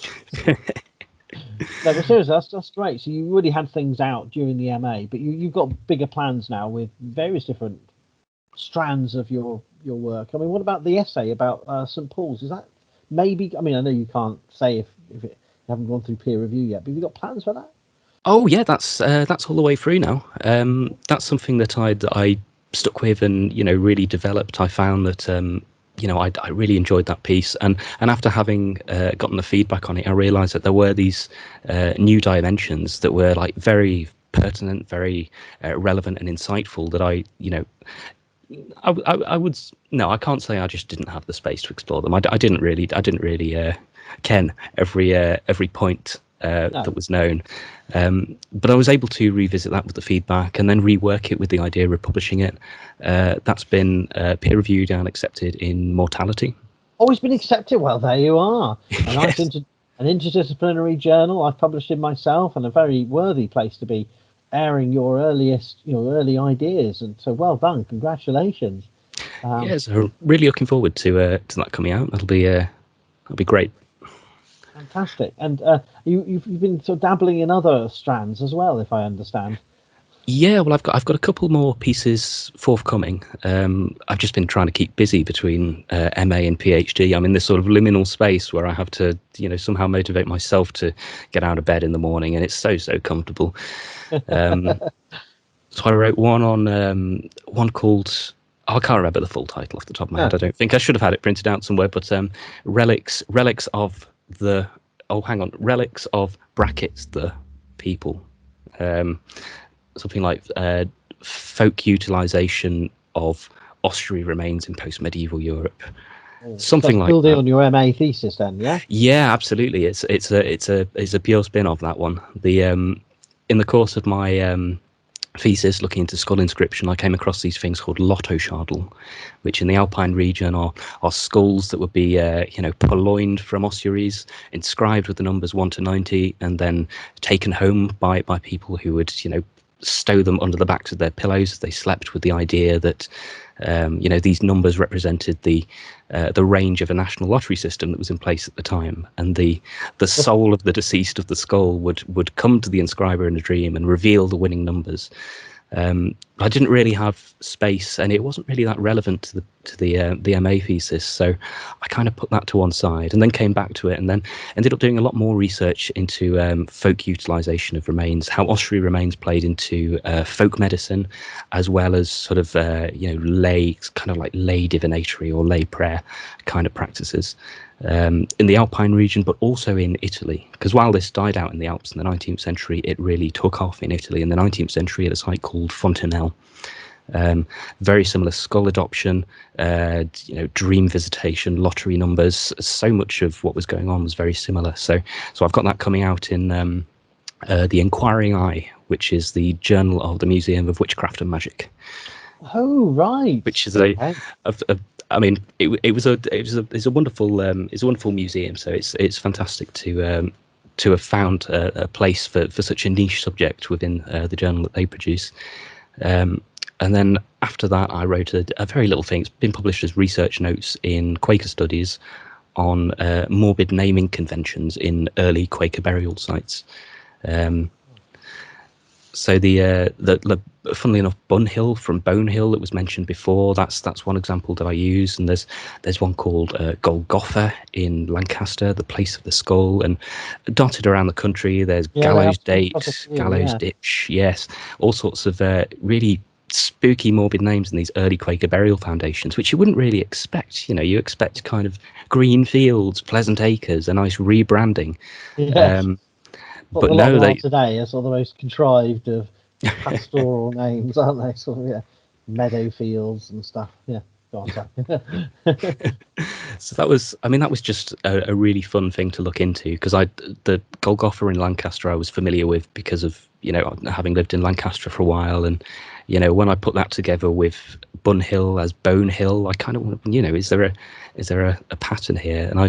but seriously, that's great. So you really had things out during the MA, but you've got bigger plans now with various different strands of your work. I mean, what about the essay about St. Paul's? Is that maybe? I mean, I know you can't say if you haven't gone through peer review yet, but have you got plans for that?
Oh yeah, that's all the way through now. That's something that I stuck with and really developed. I found that I really enjoyed that piece, and after having gotten the feedback on it, I realised that there were these new dimensions that were like very pertinent, very relevant and insightful. That I can't say I just didn't have the space to explore them. I didn't really ken every point that was known, but I was able to revisit that with the feedback and then rework it with the idea of publishing it. That's been peer reviewed and accepted in Mortality.
Oh, it's been accepted. Well, there you are. A nice an interdisciplinary journal. I've published it myself, and a very worthy place to be airing your early ideas. And so, well done. Congratulations.
So really looking forward to that coming out. That'll be great.
Fantastic. And you've been sort of dabbling in other strands as well, if I understand.
Yeah, well, I've got a couple more pieces forthcoming. I've just been trying to keep busy between MA and PhD. I'm in this sort of liminal space where I have to, somehow motivate myself to get out of bed in the morning, and it's so comfortable. So I wrote one on one called, oh, I can't remember the full title off the top of my head. I don't think I should have had it printed out somewhere, but relics of the, oh, hang on, relics of brackets the people. Something like folk utilization of ossuary remains in post-medieval Europe. Something
That's
like
building
that.
on your MA thesis, then, yeah.
Yeah, absolutely. It's a pure spin of that one. The in the course of my thesis looking into skull inscription, I came across these things called lottoschadel, which in the Alpine region are skulls that would be purloined from ossuaries, inscribed with the numbers 1 to 90, and then taken home by people who would stow them under the backs of their pillows as they slept, with the idea that these numbers represented the range of a national lottery system that was in place at the time, and the soul of the deceased of the skull would come to the inscriber in a dream and reveal the winning numbers. I didn't really have space, and it wasn't really that relevant to the MA thesis, so I kind of put that to one side, and then came back to it, and then ended up doing a lot more research into folk utilization of remains, how ossuary remains played into folk medicine, as well as sort of lay, kind of like lay divinatory or lay prayer kind of practices. In the Alpine region, but also in Italy, because while this died out in the Alps in the 19th century, it really took off in Italy in the 19th century at a site called Fontenelle. Very similar skull adoption, dream visitation, lottery numbers. So much of what was going on was very similar. So I've got that coming out in the Inquiring Eye, which is the journal of the Museum of Witchcraft and Magic.
Oh, right.
Which is I mean, it's a wonderful museum. So it's fantastic to have found a place for such a niche subject within the journal that they produce. And then after that, I wrote a very little thing. It's been published as research notes in Quaker Studies on morbid naming conventions in early Quaker burial sites. So the funnily enough, Bunhill from Bonehill that was mentioned before, that's one example that I use, and there's one called Golgotha in Lancaster, the place of the skull, and dotted around the country there's Gallows Date, Gallows Ditch, yes, all sorts of really spooky morbid names in these early Quaker burial foundations, which you wouldn't really expect. You expect kind of green fields, pleasant acres, a nice rebranding.
Yes.
But no, they
today are sort of the most contrived of pastoral names, aren't they? Sort of, yeah, meadow fields and stuff. Yeah. Go on,
So that was just a really fun thing to look into, because the Golgotha in Lancaster I was familiar with because of having lived in Lancaster for a while, and when I put that together with Bunhill as Bonehill, I kind of want to, is there a pattern here? And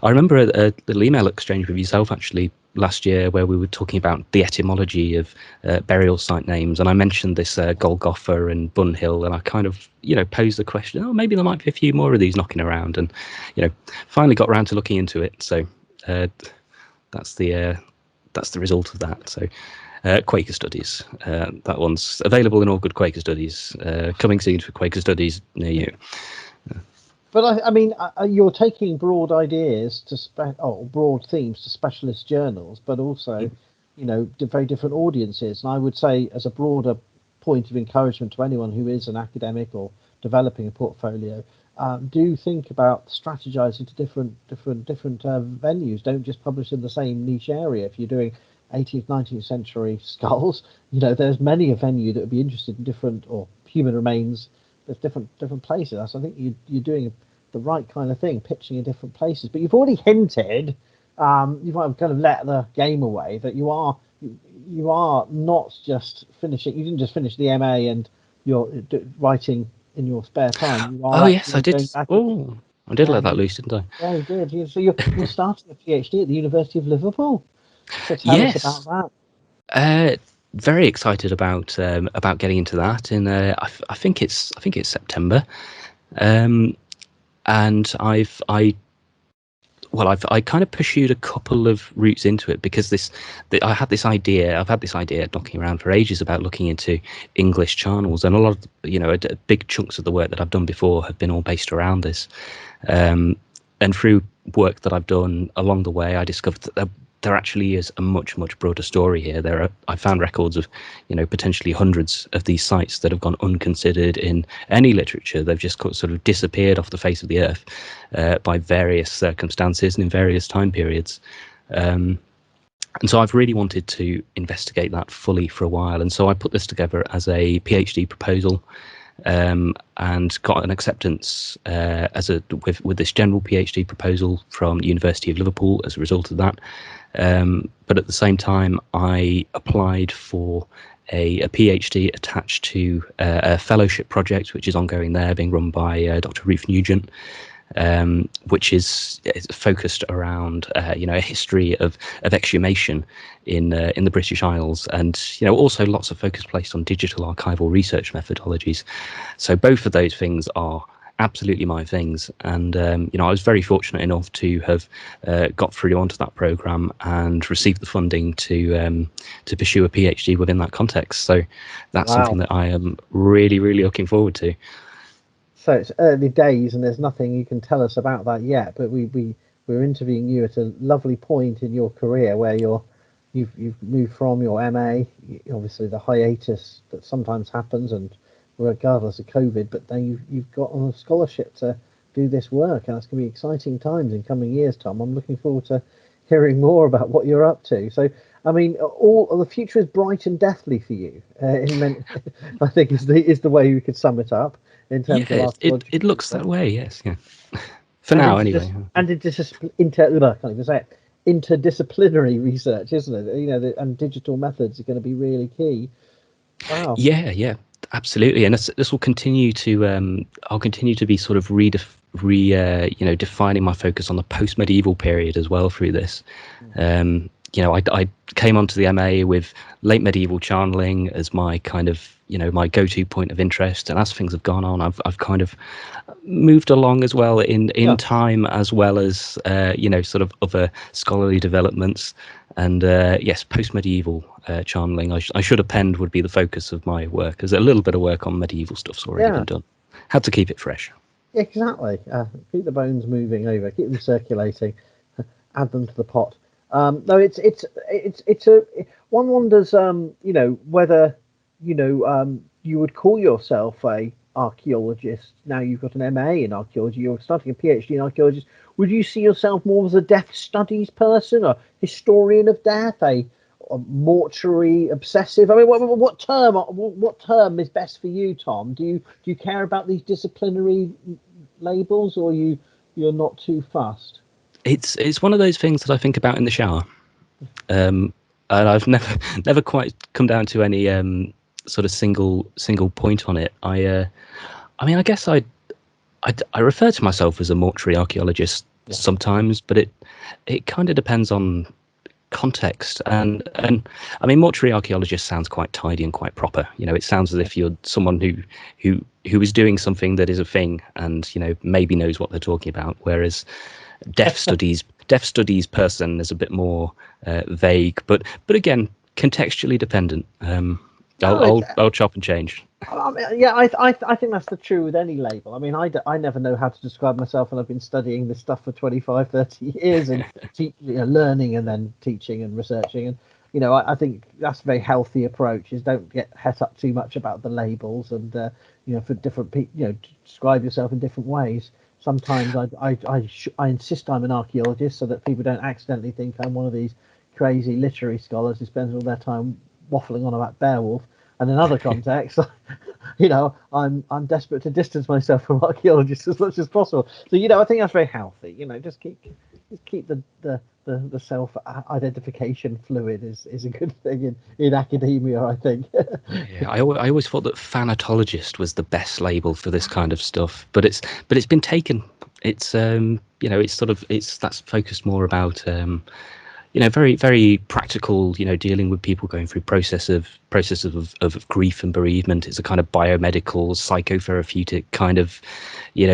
I remember a little email exchange with yourself actually last year where we were talking about the etymology of burial site names, and I mentioned this Golgotha and Bunhill, and I kind of posed the question, oh, maybe there might be a few more of these knocking around, and finally got around to looking into it. So that's the result of that. So Quaker Studies, that one's available in all good Quaker Studies, coming soon for Quaker Studies near you.
But I mean, you're taking broad ideas broad themes to specialist journals, but also, very different audiences. And I would say, as a broader point of encouragement to anyone who is an academic or developing a portfolio, do think about strategizing to different venues. Don't just publish in the same niche area. If you're doing 18th, 19th century skulls, there's many a venue that would be interested in different, or human remains. There's different places. So I think you're doing the right kind of thing, pitching in different places. But you've already hinted, you might have kind of let the game away, that you are not just finishing. You didn't just finish the MA and you're writing in your spare time. You are
yes, I did. Oh, I did let that loose, didn't I?
Yeah, you did. So you're starting a PhD at the University of Liverpool. So tell us about
that. Very excited about getting into that. In I think it's September, and well, I kind of pursued a couple of routes into it because I've had this idea knocking around for ages about looking into English charnels, and a lot of, big chunks of the work that I've done before have been all based around this. And through work that I've done along the way, I discovered that there actually is a much, much broader story here. I found records of, potentially hundreds of these sites that have gone unconsidered in any literature. They've just sort of disappeared off the face of the earth by various circumstances and in various time periods. And so I've really wanted to investigate that fully for a while. And so I put this together as a PhD proposal, and got an acceptance with this general PhD proposal from the University of Liverpool as a result of that. But at the same time, I applied for a PhD attached to a fellowship project, which is ongoing there, being run by Dr. Ruth Nugent, which is focused around a history of exhumation in the British Isles, and also lots of focus placed on digital archival research methodologies. So both of those things are absolutely my things, and I was very fortunate enough to have got through onto that program and received the funding to pursue a PhD within that context. So that's something that I am really, really looking forward to.
So it's early days, and there's nothing you can tell us about that yet. But we're interviewing you at a lovely point in your career where you've moved from your MA, obviously the hiatus that sometimes happens, and regardless of COVID, but then you've got on a scholarship to do this work, and it's going to be exciting times in coming years, Tom. I'm looking forward to hearing more about what you're up to. So, I mean, all the future is bright and deathly for you. I think is the way you could sum it up. In terms of
it looks that way, yes, yeah. For now, anyway.
And interdisciplinary research, isn't it? And digital methods are going to be really key. Wow.
Yeah, absolutely. And this will continue to. I'll continue to be sort of defining my focus on the post-medieval period as well through this. I came onto the MA with late medieval channeling as my kind of, my go-to point of interest. And as things have gone on, I've kind of moved along as well in time, as well as, sort of other scholarly developments. And yes, post-medieval channeling, I should append, would be the focus of my work, as a little bit of work on medieval stuff's already been done. Had to keep it fresh.
Exactly. Keep the bones moving over, keep them circulating, add them to the pot. No, it's one wonders, whether, you would call yourself a archaeologist. Now you've got an MA in archaeology, you're starting a PhD in archaeologist. Would you see yourself more as a death studies person, a historian of death, a mortuary obsessive? I mean, what term is best for you, Tom? Do you care about these disciplinary labels, or you're not too fussed?
It's one of those things that I think about in the shower, and I've never quite come down to any sort of single point on it. I mean, I guess I refer to myself as a mortuary archaeologist sometimes, but it kind of depends on context, and I mean, mortuary archaeologist sounds quite tidy and quite proper. It sounds as if you're someone who is doing something that is a thing, and maybe knows what they're talking about, whereas death studies person is a bit more vague, but again, contextually dependent. I'll chop and change.
I think that's the true with any label. I mean, I never know how to describe myself, and I've been studying this stuff for 25, 30 years, and learning and then teaching and researching, and I think that's a very healthy approach. Is don't get het up too much about the labels, and for different people, describe yourself in different ways. Sometimes I insist I'm an archaeologist so that people don't accidentally think I'm one of these crazy literary scholars who spends all their time waffling on about Beowulf. And in other contexts, I'm desperate to distance myself from archaeologists as much as possible. So I think that's very healthy. Just keep the self identification fluid is a good thing in academia, I think.
Yeah, I always thought that thanatologist was the best label for this kind of stuff, but it's been taken. It's that's focused more about very, very practical, dealing with people going through processes of grief and bereavement. It's a kind of biomedical, psychotherapeutic kind of,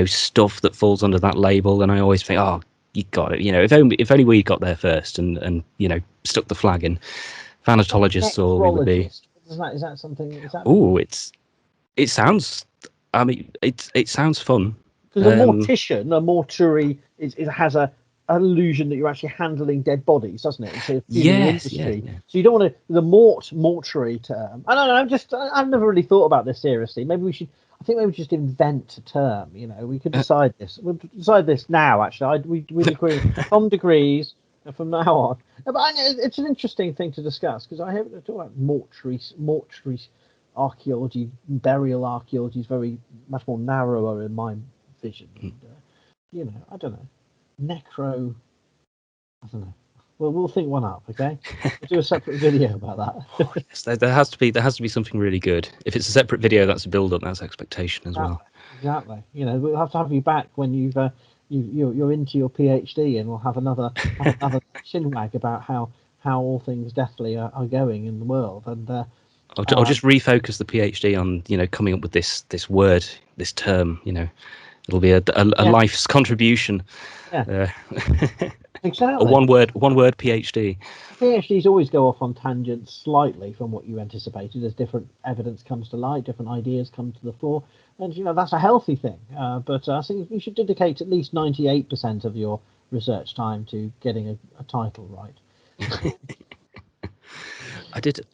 stuff that falls under that label. And I always think, you got it. If only we got there first and stuck the flag in. Thanatologists, or we would be.
Is that something?
Oh, it sounds. I mean, it sounds fun.
Because a mortician, a mortuary, has an illusion that you're actually handling dead bodies, doesn't it? It's a funeral industry. Yeah. So you don't want to mortuary term. I don't know. I've never really thought about this seriously. Maybe we should. I think maybe we just invent a term. We could decide this. We'll decide this now. Actually, we agree. Tom degrees from now on. But it's an interesting thing to discuss because I have to talk about mortuary archaeology, burial archaeology is very much more narrower in my vision. And, I don't know. I don't know. Well, we'll think one up, okay? We'll do a separate video about that.
Yes, there has to be something really good. If it's a separate video, that's a build-up. That's expectation as well.
Exactly. We'll have to have you back when you're into your PhD, and we'll have another chinwag about how all things deathly are going in the world. And
I'll just refocus the PhD on coming up with this word, this term. It'll be a life's contribution.
Yeah. Exactly.
A one word PhD.
PhDs always go off on tangents slightly from what you anticipated as different evidence comes to light, different ideas come to the fore, and that's a healthy thing. But I think you should dedicate at least 98% of your research time to getting a title right.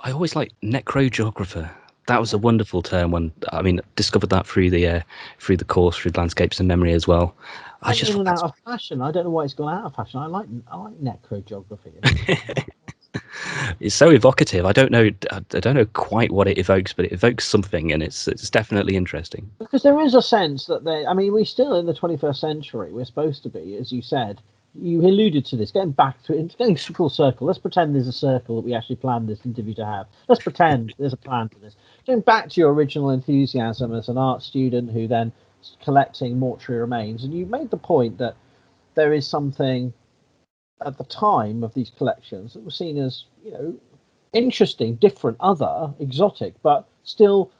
I always liked necro-geographer. That was a wonderful term discovered that through the course, through Landscapes and Memory as well. I just
thought out of fashion. I don't know why it's gone out of fashion. I like necrogeography.
It's so evocative. I don't know quite what it evokes, but it evokes something, and it's definitely interesting.
Because there is a sense that we're still in the 21st century. We're supposed to be, as you said. You alluded to this. Getting back to it, it's going full circle. Let's pretend there's a circle that we actually planned this interview to have. Let's pretend there's a plan for this. Going back to your original enthusiasm as an art student who then collecting mortuary remains, and you made the point that there is something at the time of these collections that was seen as interesting, different, other, exotic, but still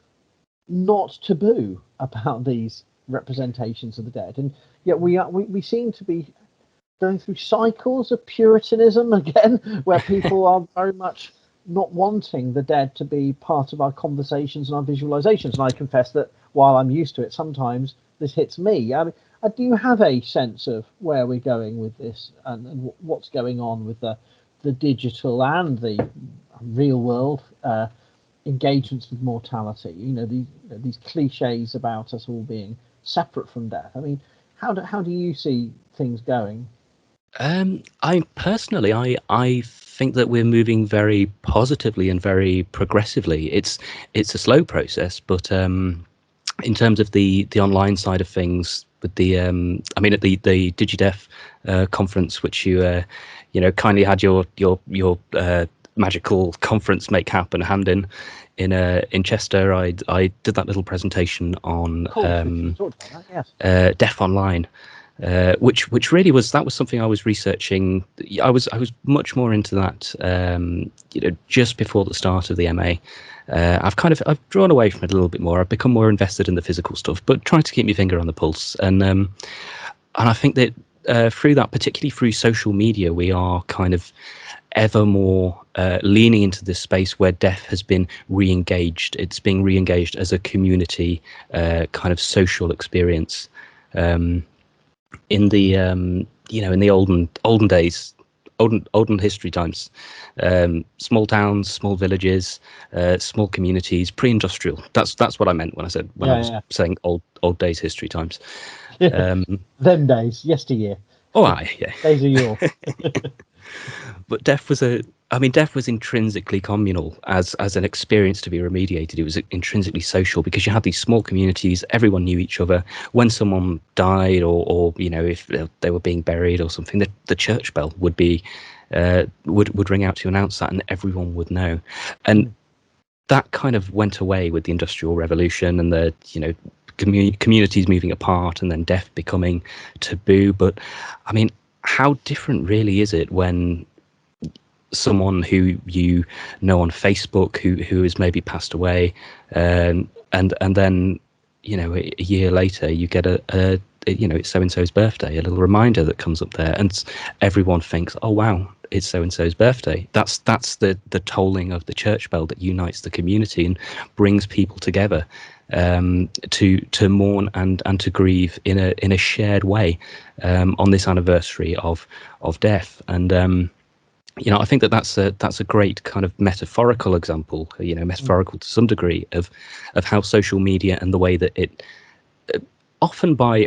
not taboo about these representations of the dead. And yet we seem to be going through cycles of Puritanism again, where people are very much not wanting the dead to be part of our conversations and our visualizations. And I confess that while I'm used to it, sometimes this hits me. I mean, do you have a sense of where we're going with this and what's going on with the digital and the real world engagements with mortality? These cliches about us all being separate from death. I mean, how do you see things going?
I think that we're moving very positively and very progressively. It's a slow process, but in terms of the online side of things, with the at the DigiDef conference, which you kindly had your magical conference make happen hand in Chester, I did that little presentation on Deaf Online. Which really was something I was researching. I was much more into that just before the start of the MA. I've drawn away from it a little bit more. I've become more invested in the physical stuff, but trying to keep my finger on the pulse. And I think that through that, particularly through social media, we are kind of ever more leaning into this space where deaf has been re-engaged. It's being re-engaged as a community kind of social experience. In the in the olden days, olden history times, small towns, small villages, small communities, pre-industrial. That's what I meant when I was saying old days history times.
Them days, yesteryear.
Oh, aye, yeah.
Days of yore.
But deaf was intrinsically communal as an experience to be remediated. It was intrinsically social because you had these small communities. Everyone knew each other. When someone died, or if they were being buried or something, the church bell would be would ring out to announce that, and everyone would know. And that kind of went away with the Industrial Revolution and the communities moving apart, and then deaf becoming taboo. But I mean, how different really is it when someone who you know on Facebook who has maybe passed away, and then a year later you get a it's so and so's birthday, a little reminder that comes up there, and everyone thinks, oh wow, it's so and so's birthday. That's the tolling of the church bell that unites the community and brings people together to mourn and to grieve in a shared way on this anniversary of death. And I think that's a great kind of metaphorical example, metaphorical to some degree of how social media and the way that it often by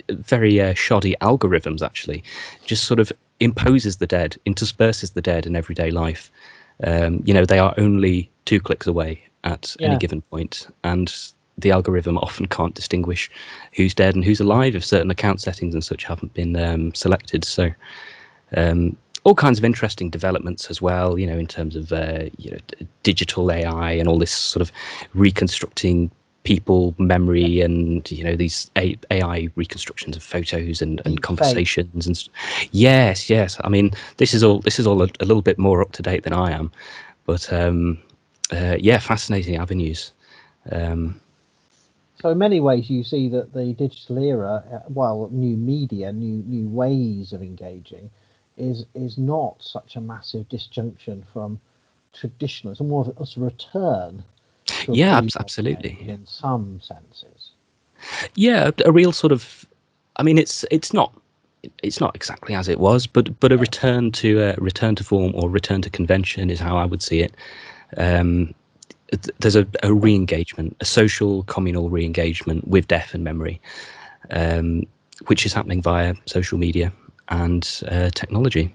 very shoddy algorithms actually just sort of imposes the dead, intersperses the dead in everyday life. They are only 2 clicks away at any given point, and the algorithm often can't distinguish who's dead and who's alive if certain account settings and such haven't been selected. So all kinds of interesting developments as well, in terms of digital AI and all this sort of reconstructing people memory, and these AI reconstructions of photos and conversations and yes. I mean, this is all a little bit more up to date than I am, but fascinating avenues.
So in many ways, you see that the digital era, new media, new ways of engaging, is not such a massive disjunction from traditional. It's more of a return.
Absolutely.
In some senses.
Yeah, a real sort of. I mean, it's not exactly as it was, but a return to form or return to convention is how I would see it. There's a re-engagement, a social communal re-engagement with death and memory, which is happening via social media and technology,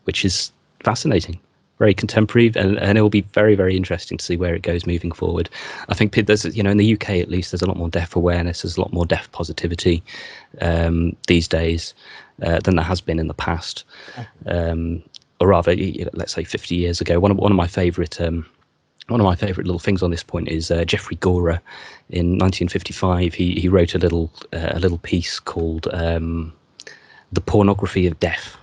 which is fascinating, very contemporary, and it will be very, very interesting to see where it goes moving forward. I think there's, in the UK at least, there's a lot more deaf awareness, there's a lot more deaf positivity these days than there has been in the past, or rather, let's say 50 years ago. One of my favourite little things on this point is Geoffrey Gorer. In 1955, he wrote a little piece called "The Pornography of Death,"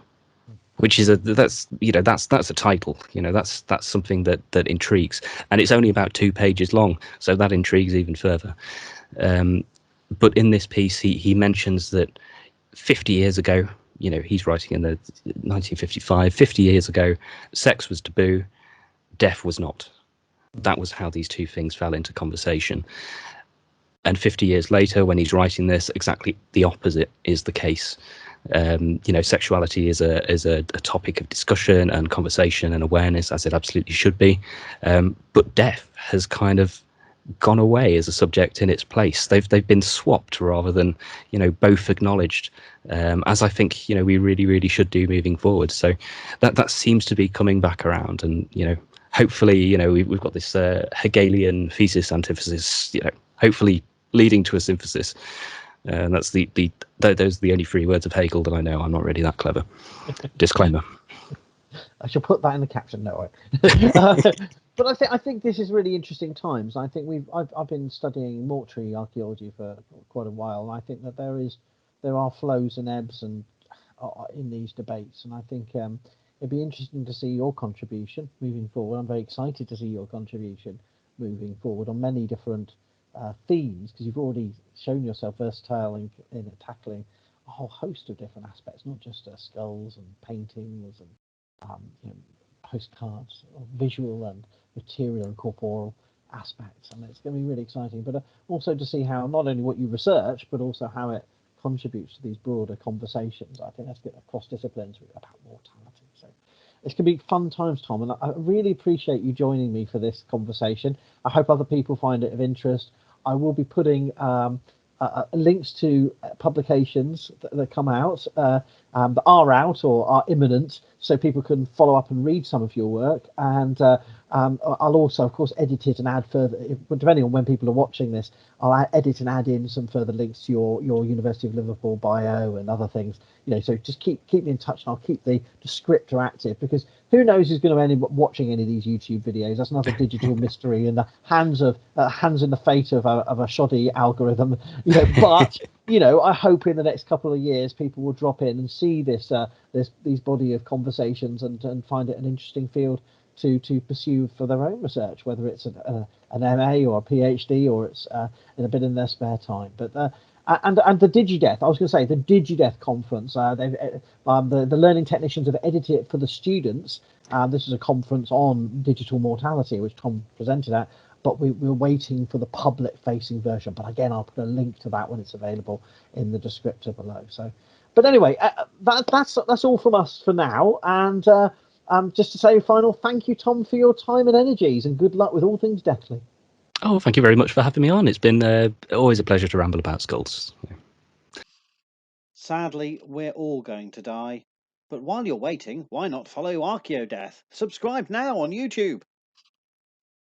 which is that's a title. That's something that intrigues, and it's only about 2 pages long, so that intrigues even further. But in this piece, he mentions that 50 years ago, he's writing in the 1955. 50 years ago, sex was taboo, death was not. That was how these two things fell into conversation. And 50 years later, when he's writing this, exactly the opposite is the case. Sexuality is a topic of discussion and conversation and awareness, as it absolutely should be. But death has kind of gone away as a subject in its place. They've been swapped rather than both acknowledged, as I think we really, really should do moving forward. So that seems to be coming back around, and hopefully we've got this Hegelian thesis antithesis, hopefully leading to a synthesis. And that's those are the only 3 words of Hegel that I know. I'm not really that clever. Disclaimer.
I shall put that in the caption. No, but I think this is really interesting times. I think I've been studying mortuary archaeology for quite a while, and I think that there are flows and ebbs and in these debates, and I think it'd be interesting to see your contribution moving forward. I'm very excited to see your contribution moving forward on many different themes, because you've already shown yourself versatile in tackling a whole host of different aspects, not just skulls and paintings and postcards, or visual and material and corporeal aspects. And it's going to be really exciting, but also to see how not only what you research, but also how it contributes to these broader conversations. I think that's good across disciplines about mortality. So it's going to be fun times, Tom, and I really appreciate you joining me for this conversation. I hope other people find it of interest. I will be putting links to publications that come out, that are out or are imminent, so people can follow up and read some of your work. And I'll also, of course, edit it and add further, depending on when people are watching this, I'll edit and add in some further links to your University of Liverpool bio and other things. So just keep me in touch, and I'll keep the descriptor active, because who knows who's going to end up watching any of these YouTube videos. That's another digital mystery in the hands in the fate of a shoddy algorithm. But I hope in the next couple of years people will drop in and see these body of conversations and find it an interesting field to pursue for their own research, whether it's an MA or a PhD, or it's in a bit in their spare time. But and the DigiDeath, I was going to say the DigiDeath conference. The learning technicians have edited it for the students. This is a conference on digital mortality, which Tom presented at. But we're waiting for the public-facing version. But again, I'll put a link to that when it's available in the descriptor below. So, but anyway, that's all from us for now. And just to say a final thank you, Tom, for your time and energies, and good luck with all things deathly.
Oh, thank you very much for having me on. It's been always a pleasure to ramble about skulls.
Sadly, we're all going to die. But while you're waiting, why not follow Archaeodeath? Subscribe now on YouTube.